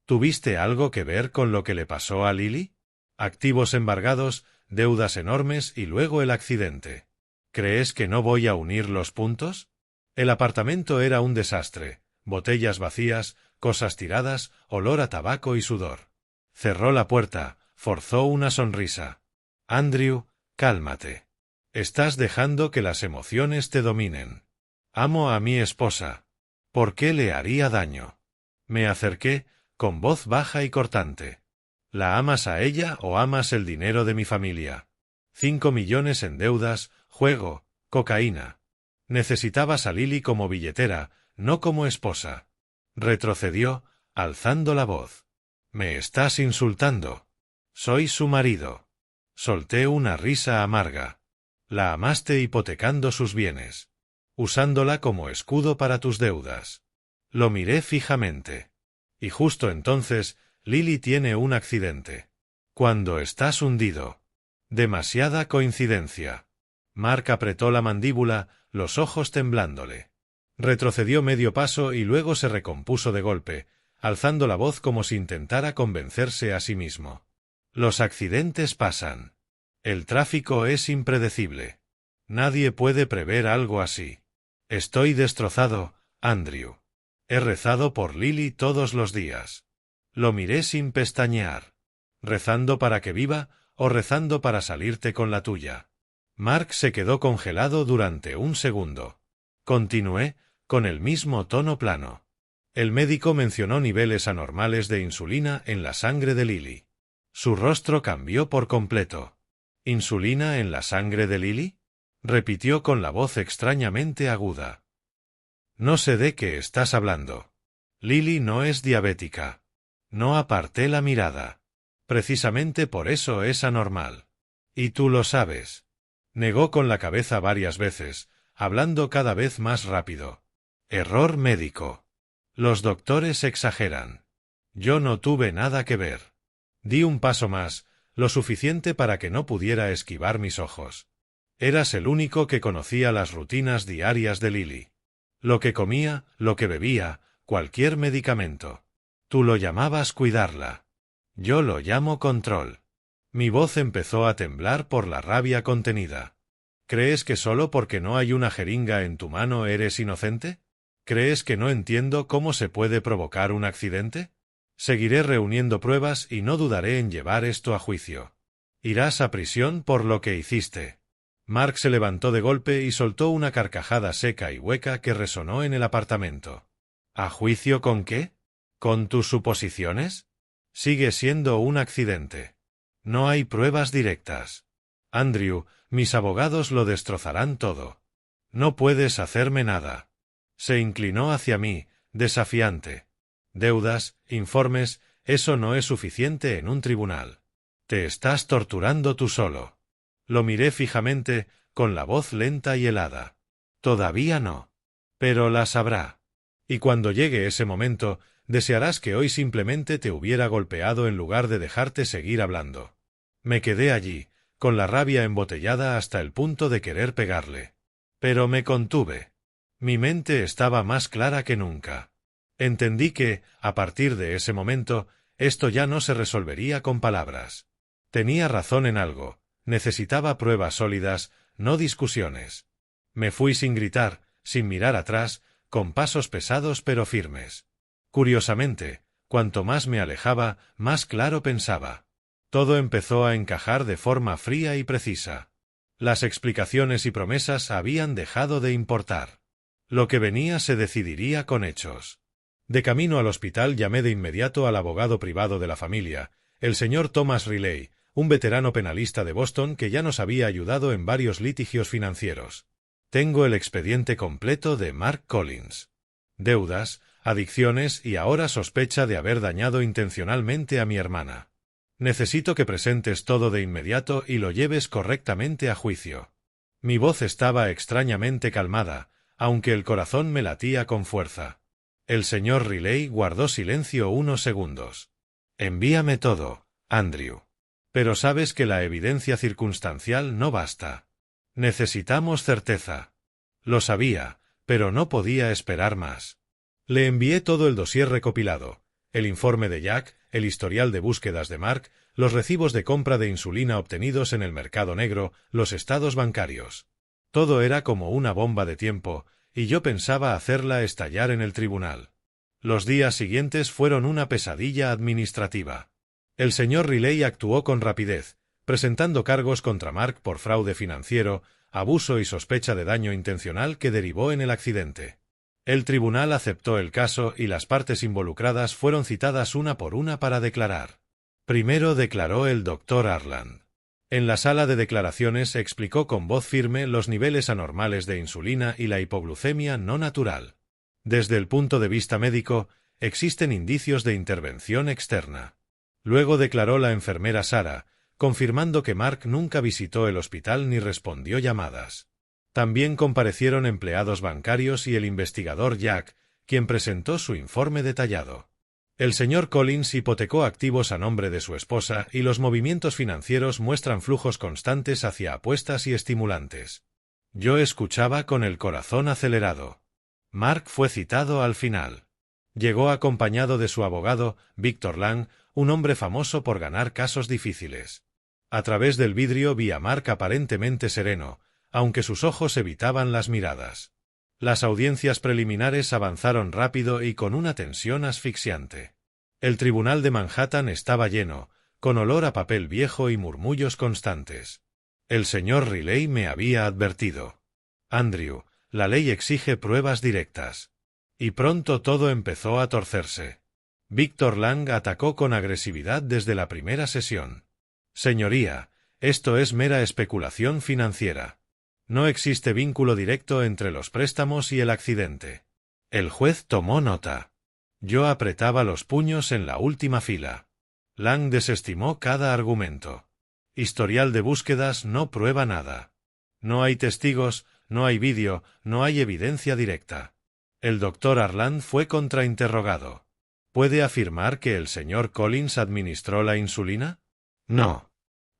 ¿Tuviste algo que ver con lo que le pasó a Lily? Activos embargados, deudas enormes y luego el accidente. ¿Crees que no voy a unir los puntos? El apartamento era un desastre: botellas vacías, cosas tiradas, olor a tabaco y sudor. Cerró la puerta, forzó una sonrisa. «Andrew, cálmate. Estás dejando que las emociones te dominen. Amo a mi esposa. ¿Por qué le haría daño?». Me acerqué, con voz baja y cortante. «¿La amas a ella o amas el dinero de mi familia? 5 millones en deudas, juego, cocaína. Necesitabas a Lily como billetera, no como esposa». Retrocedió, alzando la voz. «¿Me estás insultando? Soy su marido». Solté una risa amarga. «La amaste hipotecando sus bienes, usándola como escudo para tus deudas». Lo miré fijamente. «Y justo entonces, Lily tiene un accidente. Cuando estás hundido». Demasiada coincidencia. Mark apretó la mandíbula, los ojos temblándole. Retrocedió medio paso y luego se recompuso de golpe, alzando la voz como si intentara convencerse a sí mismo. «Los accidentes pasan. El tráfico es impredecible. Nadie puede prever algo así. Estoy destrozado, Andrew. He rezado por Lily todos los días». Lo miré sin pestañear. «¿Rezando para que viva o rezando para salirte con la tuya?». Mark se quedó congelado durante un segundo. Continué, con el mismo tono plano. «El médico mencionó niveles anormales de insulina en la sangre de Lily». Su rostro cambió por completo. «¿Insulina en la sangre de Lily?», repitió con la voz extrañamente aguda. «No sé de qué estás hablando. Lily no es diabética». No aparté la mirada. «Precisamente por eso es anormal. Y tú lo sabes». Negó con la cabeza varias veces, hablando cada vez más rápido. «Error médico. Los doctores exageran. Yo no tuve nada que ver». Di un paso más, lo suficiente para que no pudiera esquivar mis ojos. Eras el único que conocía las rutinas diarias de Lily. Lo que comía, lo que bebía, cualquier medicamento. Tú lo llamabas cuidarla. Yo lo llamo control». Mi voz empezó a temblar por la rabia contenida. «¿Crees que solo porque no hay una jeringa en tu mano eres inocente? ¿Crees que no entiendo cómo se puede provocar un accidente? Seguiré reuniendo pruebas y no dudaré en llevar esto a juicio. Irás a prisión por lo que hiciste». Mark se levantó de golpe y soltó una carcajada seca y hueca que resonó en el apartamento. «¿A juicio con qué? ¿Con tus suposiciones? Sigue siendo un accidente. No hay pruebas directas. Andrew, mis abogados lo destrozarán todo. No puedes hacerme nada». Se inclinó hacia mí, desafiante. «Deudas, informes, eso no es suficiente en un tribunal. Te estás torturando tú solo». Lo miré fijamente, con la voz lenta y helada. «Todavía no. Pero la sabrá. Y cuando llegue ese momento, desearás que hoy simplemente te hubiera golpeado en lugar de dejarte seguir hablando». Me quedé allí, con la rabia embotellada hasta el punto de querer pegarle. Pero me contuve. Mi mente estaba más clara que nunca. Entendí que, a partir de ese momento, esto ya no se resolvería con palabras. Tenía razón en algo. Necesitaba pruebas sólidas, no discusiones. Me fui sin gritar, sin mirar atrás, con pasos pesados pero firmes. Curiosamente, Cuanto más me alejaba, más claro pensaba. Todo empezó a encajar de forma fría y precisa. Las explicaciones y promesas habían dejado de importar. Lo que venía se decidiría con hechos. De camino al hospital llamé de inmediato al abogado privado de la familia, el señor Thomas Riley, un veterano penalista de Boston que ya nos había ayudado en varios litigios financieros. Tengo el expediente completo de Mark Collins. Deudas, adicciones y ahora sospecha de haber dañado intencionalmente a mi hermana. Necesito que presentes todo de inmediato y lo lleves correctamente a juicio. Mi voz estaba extrañamente calmada, aunque el corazón me latía con fuerza. El señor Riley guardó silencio unos segundos. Envíame todo, Andrew. Pero sabes que la evidencia circunstancial no basta. Necesitamos certeza. Lo sabía, pero no podía esperar más. Le envié todo el dossier recopilado, el informe de Jack, el historial de búsquedas de Mark, los recibos de compra de insulina obtenidos en el mercado negro, los estados bancarios. Todo era como una bomba de tiempo, y yo pensaba hacerla estallar en el tribunal. Los días siguientes fueron una pesadilla administrativa. El señor Riley actuó con rapidez, presentando cargos contra Mark por fraude financiero, abuso y sospecha de daño intencional que derivó en el accidente. El tribunal aceptó el caso y las partes involucradas fueron citadas una por una para declarar. Primero declaró el Dr. Arland. En la sala de declaraciones explicó con voz firme los niveles anormales de insulina y la hipoglucemia no natural. Desde el punto de vista médico, existen indicios de intervención externa. Luego declaró la enfermera Sarah, confirmando que Mark nunca visitó el hospital ni respondió llamadas. También comparecieron empleados bancarios y el investigador Jack, quien presentó su informe detallado. El señor Collins hipotecó activos a nombre de su esposa y los movimientos financieros muestran flujos constantes hacia apuestas y estimulantes. Yo escuchaba con el corazón acelerado. Mark fue citado al final. Llegó acompañado de su abogado, Victor Lang, un hombre famoso por ganar casos difíciles. A través del vidrio vi a Mark aparentemente sereno, aunque sus ojos evitaban las miradas. Las audiencias preliminares avanzaron rápido y con una tensión asfixiante. El tribunal de Manhattan estaba lleno, con olor a papel viejo y murmullos constantes. El señor Riley me había advertido. Andrew, la ley exige pruebas directas. Y pronto todo empezó a torcerse. Victor Lang atacó con agresividad desde la primera sesión. Señoría, esto es mera especulación financiera. No existe vínculo directo entre los préstamos y el accidente. El juez tomó nota. Yo apretaba los puños en la última fila. Lang desestimó cada argumento. Historial de búsquedas no prueba nada. No hay testigos, no hay vídeo, no hay evidencia directa. El doctor Arland fue contrainterrogado. ¿Puede afirmar que el señor Collins administró la insulina? No.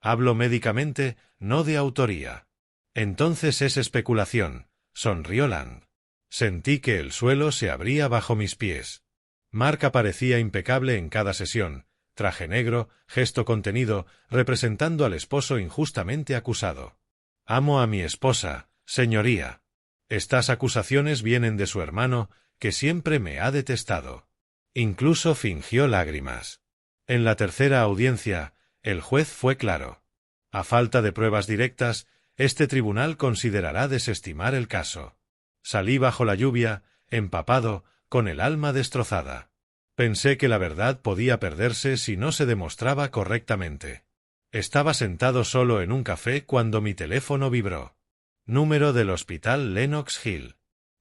Hablo médicamente, no de autoría. Entonces es especulación, sonrió Lang. Sentí que el suelo se abría bajo mis pies. Mark aparecía impecable en cada sesión, traje negro, gesto contenido, representando al esposo injustamente acusado. Amo a mi esposa, señoría. Estas acusaciones vienen de su hermano, que siempre me ha detestado. Incluso fingió lágrimas. En la tercera audiencia, el juez fue claro. A falta de pruebas directas, este tribunal considerará desestimar el caso. Salí bajo la lluvia, empapado, con el alma destrozada. Pensé que la verdad podía perderse si no se demostraba correctamente. Estaba sentado solo en un café cuando mi teléfono vibró. Número del hospital Lenox Hill.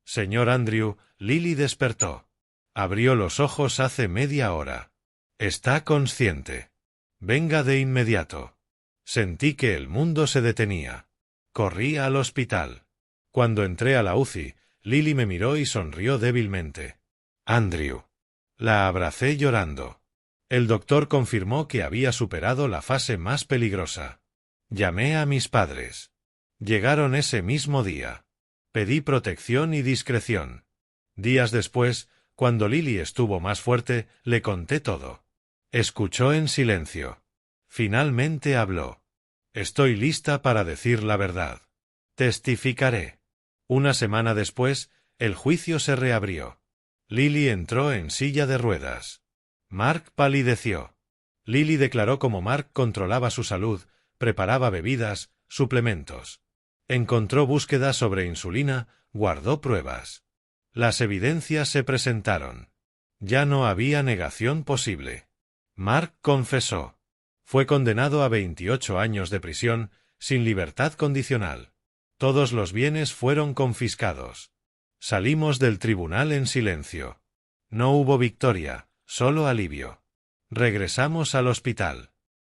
Señor Andrew, Lily despertó. Abrió los ojos hace media hora. Está consciente. Venga de inmediato. Sentí que el mundo se detenía. Corrí al hospital. Cuando entré a la UCI, Lily me miró y sonrió débilmente. Andrew. La abracé llorando. El doctor confirmó que había superado la fase más peligrosa. Llamé a mis padres. Llegaron ese mismo día. Pedí protección y discreción. Días después, cuando Lily estuvo más fuerte, le conté todo. Escuchó en silencio. Finalmente habló. Estoy lista para decir la verdad. Testificaré. Una semana después, el juicio se reabrió. Lily entró en silla de ruedas. Mark palideció. Lily declaró cómo Mark controlaba su salud, preparaba bebidas, suplementos. Encontró búsqueda sobre insulina, guardó pruebas. Las evidencias se presentaron. Ya no había negación posible. Mark confesó. Fue condenado a 28 años de prisión, sin libertad condicional. Todos los bienes fueron confiscados. Salimos del tribunal en silencio. No hubo victoria, solo alivio. Regresamos al hospital.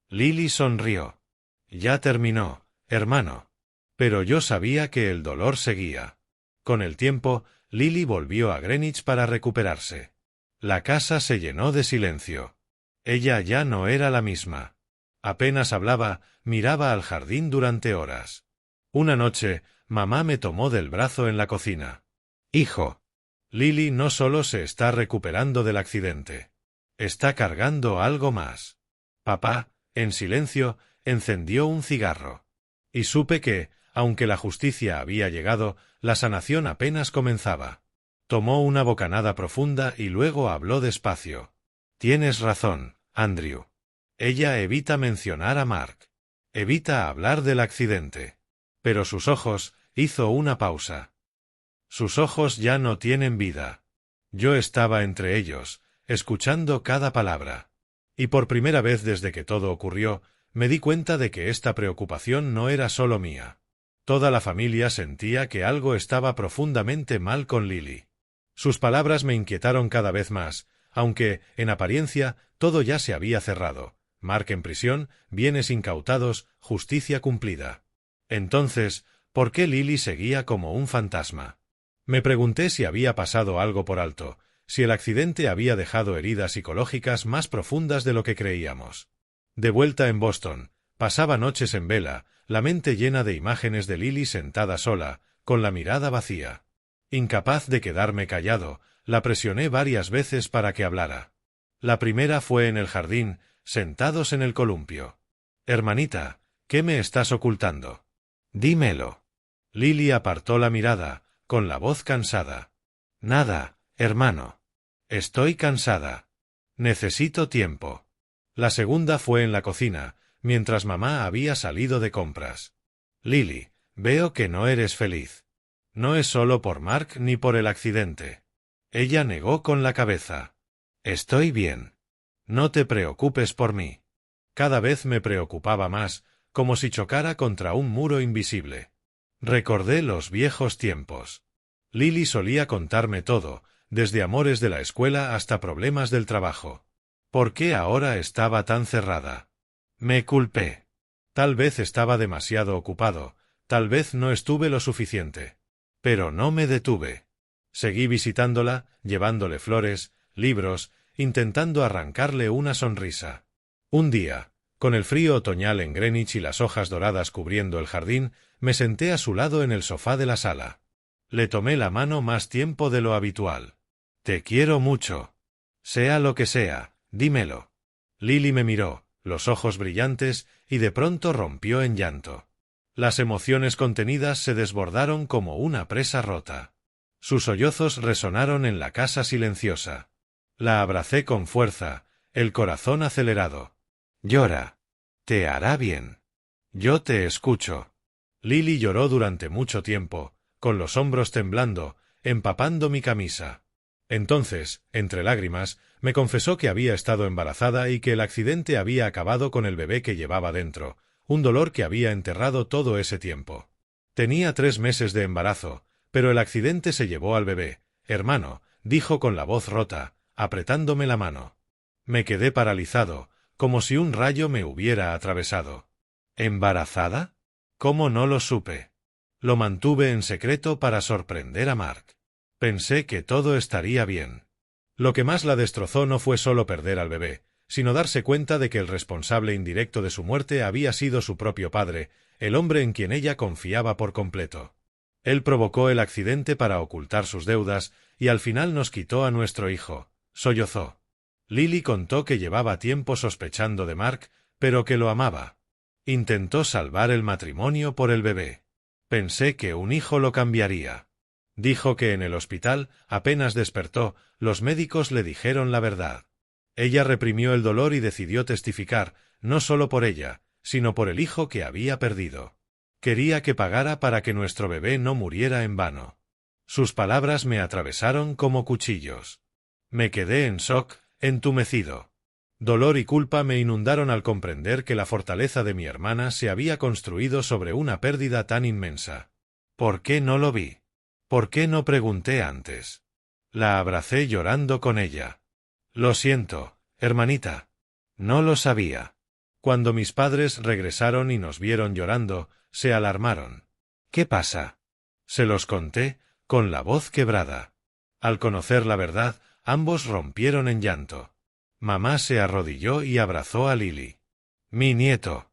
Lily sonrió. Ya terminó, hermano. Pero yo sabía que el dolor seguía. Con el tiempo, Lily volvió a Greenwich para recuperarse. La casa se llenó de silencio. Ella ya no era la misma. Apenas hablaba, miraba al jardín durante horas. Una noche, mamá me tomó del brazo en la cocina. Hijo, Lily no solo se está recuperando del accidente. Está cargando algo más. Papá, en silencio, encendió un cigarro. Y supe que, aunque la justicia había llegado, la sanación apenas comenzaba. Tomó una bocanada profunda y luego habló despacio. Tienes razón, Andrew. Ella evita mencionar a Mark. Evita hablar del accidente. Pero sus ojos, hizo una pausa. Sus ojos ya no tienen vida. Yo estaba entre ellos, escuchando cada palabra. Y por primera vez desde que todo ocurrió, me di cuenta de que esta preocupación no era solo mía. Toda la familia sentía que algo estaba profundamente mal con Lily. Sus palabras me inquietaron cada vez más, aunque, en apariencia, todo ya se había cerrado. Mark en prisión, bienes incautados, justicia cumplida. Entonces, ¿por qué Lily seguía como un fantasma? Me pregunté si había pasado algo por alto, si el accidente había dejado heridas psicológicas más profundas de lo que creíamos. De vuelta en Boston, pasaba noches en vela, la mente llena de imágenes de Lily sentada sola, con la mirada vacía. Incapaz de quedarme callado, la presioné varias veces para que hablara. La primera fue en el jardín, sentados en el columpio. Hermanita, ¿qué me estás ocultando? Dímelo. Lily apartó la mirada, con la voz cansada. Nada, hermano. Estoy cansada. Necesito tiempo. La segunda fue en la cocina, mientras mamá había salido de compras. Lily, veo que no eres feliz. No es solo por Mark ni por el accidente. Ella negó con la cabeza. Estoy bien. No te preocupes por mí. Cada vez me preocupaba más, como si chocara contra un muro invisible. Recordé los viejos tiempos. Lily solía contarme todo, desde amores de la escuela hasta problemas del trabajo. ¿Por qué ahora estaba tan cerrada? Me culpé. Tal vez estaba demasiado ocupado, tal vez no estuve lo suficiente. Pero no me detuve. Seguí visitándola, llevándole flores, libros, intentando arrancarle una sonrisa. Un día, con el frío otoñal en Greenwich y las hojas doradas cubriendo el jardín, me senté a su lado en el sofá de la sala. Le tomé la mano más tiempo de lo habitual. Te quiero mucho. Sea lo que sea, dímelo. Lily me miró, los ojos brillantes, y de pronto rompió en llanto. Las emociones contenidas se desbordaron como una presa rota. Sus sollozos resonaron en la casa silenciosa. La abracé con fuerza, el corazón acelerado. Llora. Te hará bien. Yo te escucho. Lily lloró durante mucho tiempo, con los hombros temblando, empapando mi camisa. Entonces, entre lágrimas, me confesó que había estado embarazada y que el accidente había acabado con el bebé que llevaba dentro, un dolor que había enterrado todo ese tiempo. Tenía 3 meses de embarazo, pero el accidente se llevó al bebé. Hermano, dijo con la voz rota, apretándome la mano. Me quedé paralizado, como si un rayo me hubiera atravesado. ¿Embarazada? ¿Cómo no lo supe? Lo mantuve en secreto para sorprender a Mark. Pensé que todo estaría bien. Lo que más la destrozó no fue solo perder al bebé, sino darse cuenta de que el responsable indirecto de su muerte había sido su propio padre, el hombre en quien ella confiaba por completo. Él provocó el accidente para ocultar sus deudas y al final nos quitó a nuestro hijo, sollozó. Lily contó que llevaba tiempo sospechando de Mark, pero que lo amaba. Intentó salvar el matrimonio por el bebé. Pensé que un hijo lo cambiaría. Dijo que en el hospital, apenas despertó, los médicos le dijeron la verdad. Ella reprimió el dolor y decidió testificar, no solo por ella, sino por el hijo que había perdido. Quería que pagara para que nuestro bebé no muriera en vano. Sus palabras me atravesaron como cuchillos. Me quedé en shock, entumecido. Dolor y culpa me inundaron al comprender que la fortaleza de mi hermana se había construido sobre una pérdida tan inmensa. ¿Por qué no lo vi? ¿Por qué no pregunté antes? La abracé llorando con ella. Lo siento, hermanita. No lo sabía. Cuando mis padres regresaron y nos vieron llorando, se alarmaron. ¿Qué pasa? Se los conté, con la voz quebrada. Al conocer la verdad, ambos rompieron en llanto. Mamá se arrodilló y abrazó a Lily. Mi nieto.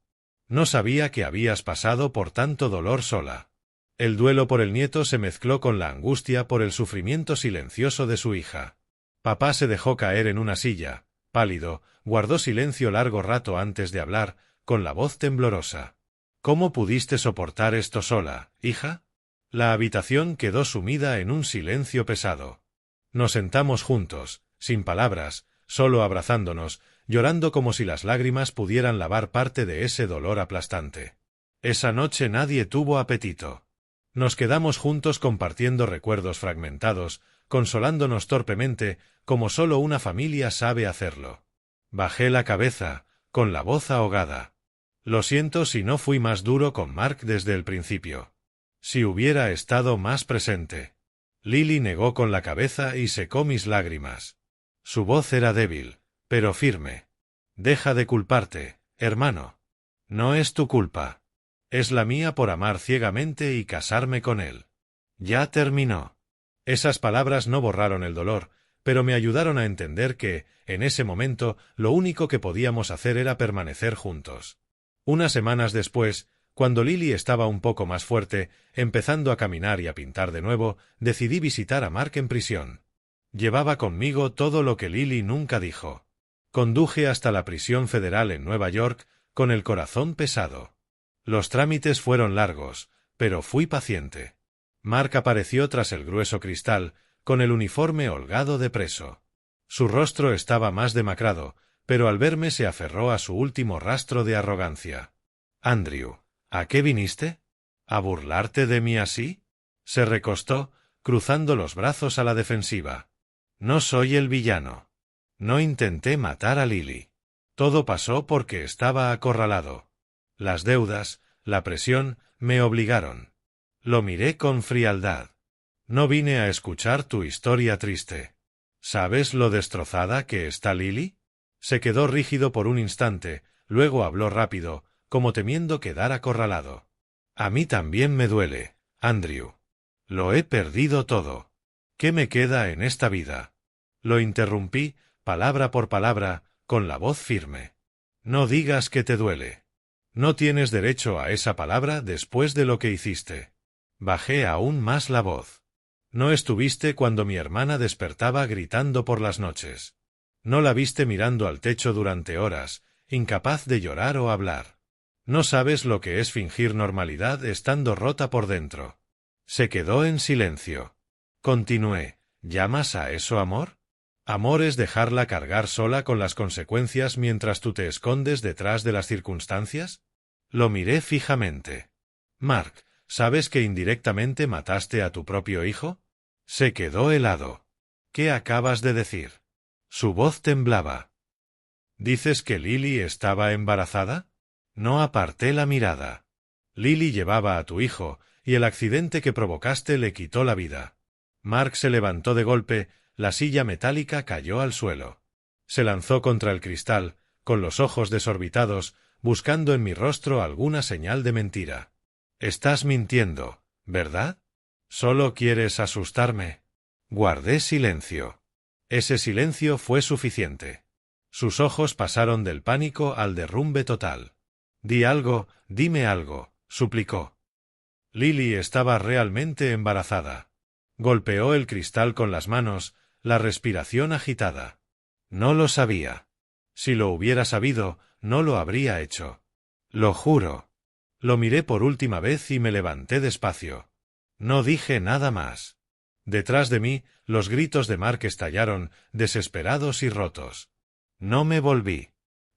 No sabía que habías pasado por tanto dolor sola. El duelo por el nieto se mezcló con la angustia por el sufrimiento silencioso de su hija. Papá se dejó caer en una silla, pálido, guardó silencio largo rato antes de hablar, con la voz temblorosa. ¿Cómo pudiste soportar esto sola, hija? La habitación quedó sumida en un silencio pesado. Nos sentamos juntos, sin palabras, solo abrazándonos, llorando como si las lágrimas pudieran lavar parte de ese dolor aplastante. Esa noche nadie tuvo apetito. Nos quedamos juntos compartiendo recuerdos fragmentados, consolándonos torpemente, como solo una familia sabe hacerlo. Bajé la cabeza, con la voz ahogada. Lo siento si no fui más duro con Mark desde el principio. Si hubiera estado más presente. Lily negó con la cabeza y secó mis lágrimas. Su voz era débil, pero firme. Deja de culparte, hermano. No es tu culpa. Es la mía por amar ciegamente y casarme con él. Ya terminó. Esas palabras no borraron el dolor, pero me ayudaron a entender que, en ese momento, lo único que podíamos hacer era permanecer juntos. Unas semanas después, cuando Lily estaba un poco más fuerte, empezando a caminar y a pintar de nuevo, decidí visitar a Mark en prisión. Llevaba conmigo todo lo que Lily nunca dijo. Conduje hasta la prisión federal en Nueva York, con el corazón pesado. Los trámites fueron largos, pero fui paciente. Mark apareció tras el grueso cristal, con el uniforme holgado de preso. Su rostro estaba más demacrado, pero al verme se aferró a su último rastro de arrogancia. «Andrew, ¿a qué viniste? ¿A burlarte de mí así?» Se recostó, cruzando los brazos a la defensiva. «No soy el villano. No intenté matar a Lily. Todo pasó porque estaba acorralado. Las deudas, la presión, me obligaron. Lo miré con frialdad. No vine a escuchar tu historia triste. ¿Sabes lo destrozada que está Lily?» Se quedó rígido por un instante, luego habló rápido, como temiendo quedar acorralado. «A mí también me duele, Andrew. Lo he perdido todo. ¿Qué me queda en esta vida?» Lo interrumpí, palabra por palabra, con la voz firme. «No digas que te duele. No tienes derecho a esa palabra después de lo que hiciste». Bajé aún más la voz. «No estuviste cuando mi hermana despertaba gritando por las noches. No la viste mirando al techo durante horas, incapaz de llorar o hablar. No sabes lo que es fingir normalidad estando rota por dentro». Se quedó en silencio. Continué. «¿Llamas a eso amor? Amor es dejarla cargar sola con las consecuencias mientras tú te escondes detrás de las circunstancias». Lo miré fijamente. «Mark, ¿sabes que indirectamente mataste a tu propio hijo?» Se quedó helado. «¿Qué acabas de decir?» Su voz temblaba. «¿Dices que Lily estaba embarazada?» No aparté la mirada. «Lily llevaba a tu hijo, y el accidente que provocaste le quitó la vida». Mark se levantó de golpe, la silla metálica cayó al suelo. Se lanzó contra el cristal, con los ojos desorbitados, buscando en mi rostro alguna señal de mentira. «Estás mintiendo, ¿verdad? ¿Solo quieres asustarme?» Guardé silencio. Ese silencio fue suficiente. Sus ojos pasaron del pánico al derrumbe total. «Di algo, dime algo», suplicó. Lily estaba realmente embarazada. Golpeó el cristal con las manos, la respiración agitada. «No lo sabía. Si lo hubiera sabido, no lo habría hecho. Lo juro». Lo miré por última vez y me levanté despacio. No dije nada más. Detrás de mí, los gritos de Mark estallaron, desesperados y rotos. No me volví.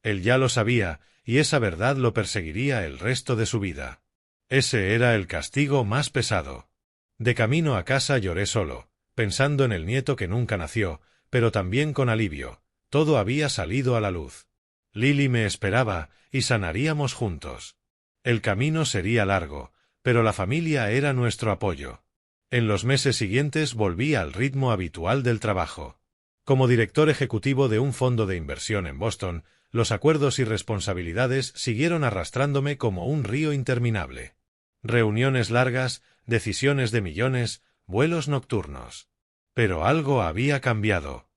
Él ya lo sabía, y esa verdad lo perseguiría el resto de su vida. Ese era el castigo más pesado. De camino a casa lloré solo, pensando en el nieto que nunca nació, pero también con alivio. Todo había salido a la luz. Lily me esperaba, y sanaríamos juntos. El camino sería largo, pero la familia era nuestro apoyo. En los meses siguientes volví al ritmo habitual del trabajo. Como director ejecutivo de un fondo de inversión en Boston, los acuerdos y responsabilidades siguieron arrastrándome como un río interminable. Reuniones largas, decisiones de millones, vuelos nocturnos. Pero algo había cambiado.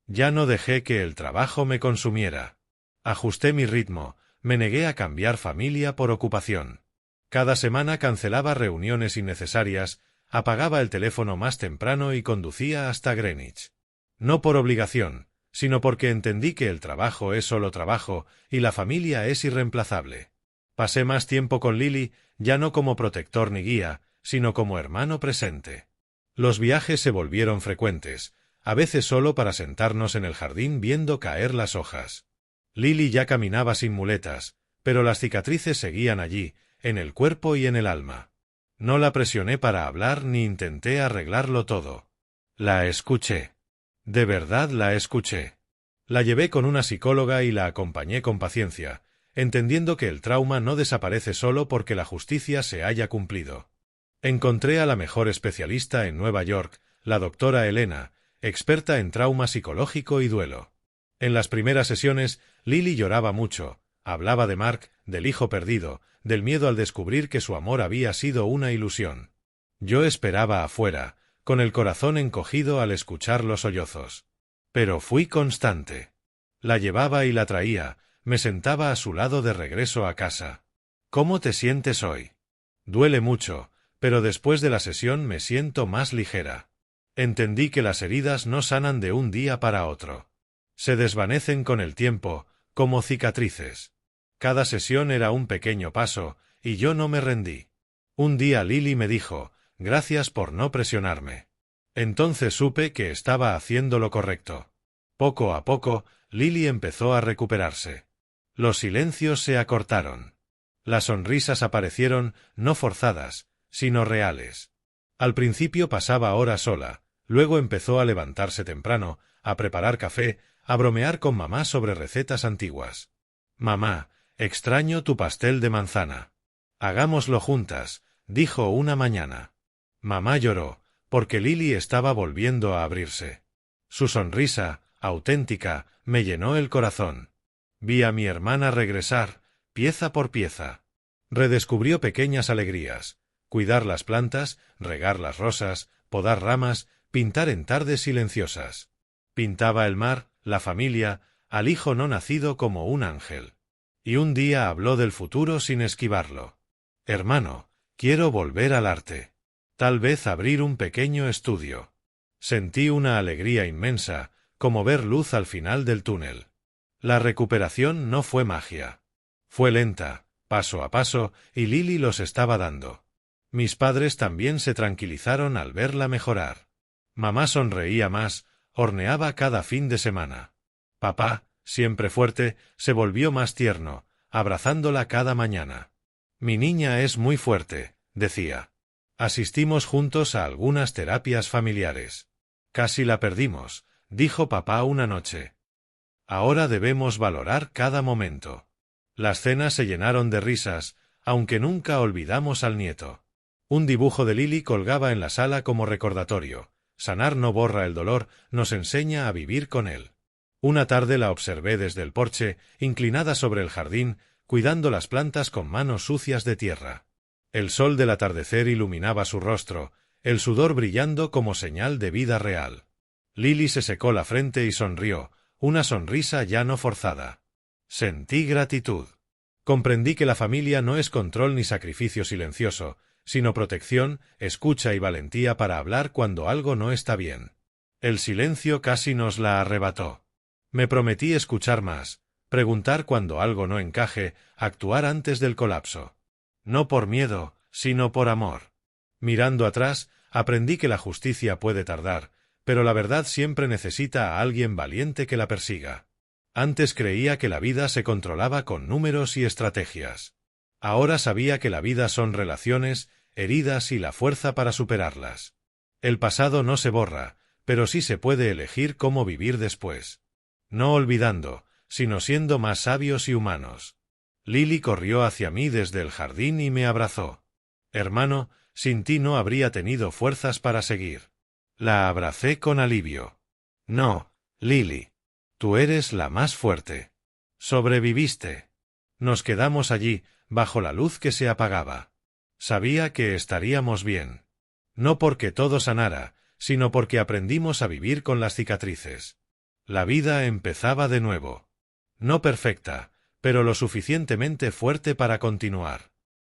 Ya no dejé que el trabajo me consumiera. Ajusté mi ritmo, me negué a cambiar familia por ocupación. Cada semana cancelaba reuniones innecesarias, apagaba el teléfono más temprano y conducía hasta Greenwich. No por obligación, sino porque entendí que el trabajo es solo trabajo y la familia es irreemplazable. Pasé más tiempo con Lily, ya no como protector ni guía, sino como hermano presente. Los viajes se volvieron frecuentes, a veces solo para sentarnos en el jardín viendo caer las hojas. Lily ya caminaba sin muletas, pero las cicatrices seguían allí, en el cuerpo y en el alma. No la presioné para hablar ni intenté arreglarlo todo. La escuché. De verdad la escuché. La llevé con una psicóloga y la acompañé con paciencia, entendiendo que el trauma no desaparece solo porque la justicia se haya cumplido. Encontré a la mejor especialista en Nueva York, la doctora Elena, experta en trauma psicológico y duelo. En las primeras sesiones, Lily lloraba mucho, hablaba de Mark, del hijo perdido, del miedo al descubrir que su amor había sido una ilusión. Yo esperaba afuera, con el corazón encogido al escuchar los sollozos. Pero fui constante. La llevaba y la traía, me sentaba a su lado de regreso a casa. ¿Cómo te sientes hoy? Duele mucho, pero después de la sesión me siento más ligera. Entendí que las heridas no sanan de un día para otro. Se desvanecen con el tiempo, como cicatrices. Cada sesión era un pequeño paso, y yo no me rendí. Un día Lily me dijo, gracias por no presionarme. Entonces supe que estaba haciendo lo correcto. Poco a poco, Lily empezó a recuperarse. Los silencios se acortaron. Las sonrisas aparecieron, no forzadas, sino reales. Al principio pasaba horas sola, luego empezó a levantarse temprano, a preparar café, a bromear con mamá sobre recetas antiguas. Mamá, extraño tu pastel de manzana. Hagámoslo juntas, dijo una mañana. Mamá lloró, porque Lily estaba volviendo a abrirse. Su sonrisa, auténtica, me llenó el corazón. Vi a mi hermana regresar, pieza por pieza. Redescubrió pequeñas alegrías, cuidar las plantas, regar las rosas, podar ramas, pintar en tardes silenciosas. Pintaba el mar, la familia, al hijo no nacido como un ángel. Y un día habló del futuro sin esquivarlo. Hermano, quiero volver al arte. Tal vez abrir un pequeño estudio. Sentí una alegría inmensa, como ver luz al final del túnel. La recuperación no fue magia. Fue lenta, paso a paso, y Lily los estaba dando. Mis padres también se tranquilizaron al verla mejorar. Mamá sonreía más, horneaba cada fin de semana. Papá, siempre fuerte, se volvió más tierno, abrazándola cada mañana. Mi niña es muy fuerte, decía. Asistimos juntos a algunas terapias familiares. Casi la perdimos, dijo papá una noche. Ahora debemos valorar cada momento. Las cenas se llenaron de risas, aunque nunca olvidamos al nieto. Un dibujo de Lily colgaba en la sala como recordatorio. Sanar no borra el dolor, nos enseña a vivir con él. Una tarde la observé desde el porche, inclinada sobre el jardín, cuidando las plantas con manos sucias de tierra. El sol del atardecer iluminaba su rostro, el sudor brillando como señal de vida real. Lily se secó la frente y sonrió, una sonrisa ya no forzada. Sentí gratitud. Comprendí que la familia no es control ni sacrificio silencioso, sino protección, escucha y valentía para hablar cuando algo no está bien. El silencio casi nos la arrebató. Me prometí escuchar más, preguntar cuando algo no encaje, actuar antes del colapso. No por miedo, sino por amor. Mirando atrás, aprendí que la justicia puede tardar, pero la verdad siempre necesita a alguien valiente que la persiga. Antes creía que la vida se controlaba con números y estrategias. Ahora sabía que la vida son relaciones, heridas y la fuerza para superarlas. El pasado no se borra, pero sí se puede elegir cómo vivir después. No olvidando, sino siendo más sabios y humanos. Lily corrió hacia mí desde el jardín y me abrazó. Hermano, sin ti no habría tenido fuerzas para seguir. La abracé con alivio. No, Lily. Tú eres la más fuerte. Sobreviviste. Nos quedamos allí, bajo la luz que se apagaba. Sabía que estaríamos bien. No porque todo sanara, sino porque aprendimos a vivir con las cicatrices. La vida empezaba de nuevo. No perfecta, pero lo suficientemente fuerte para continuar.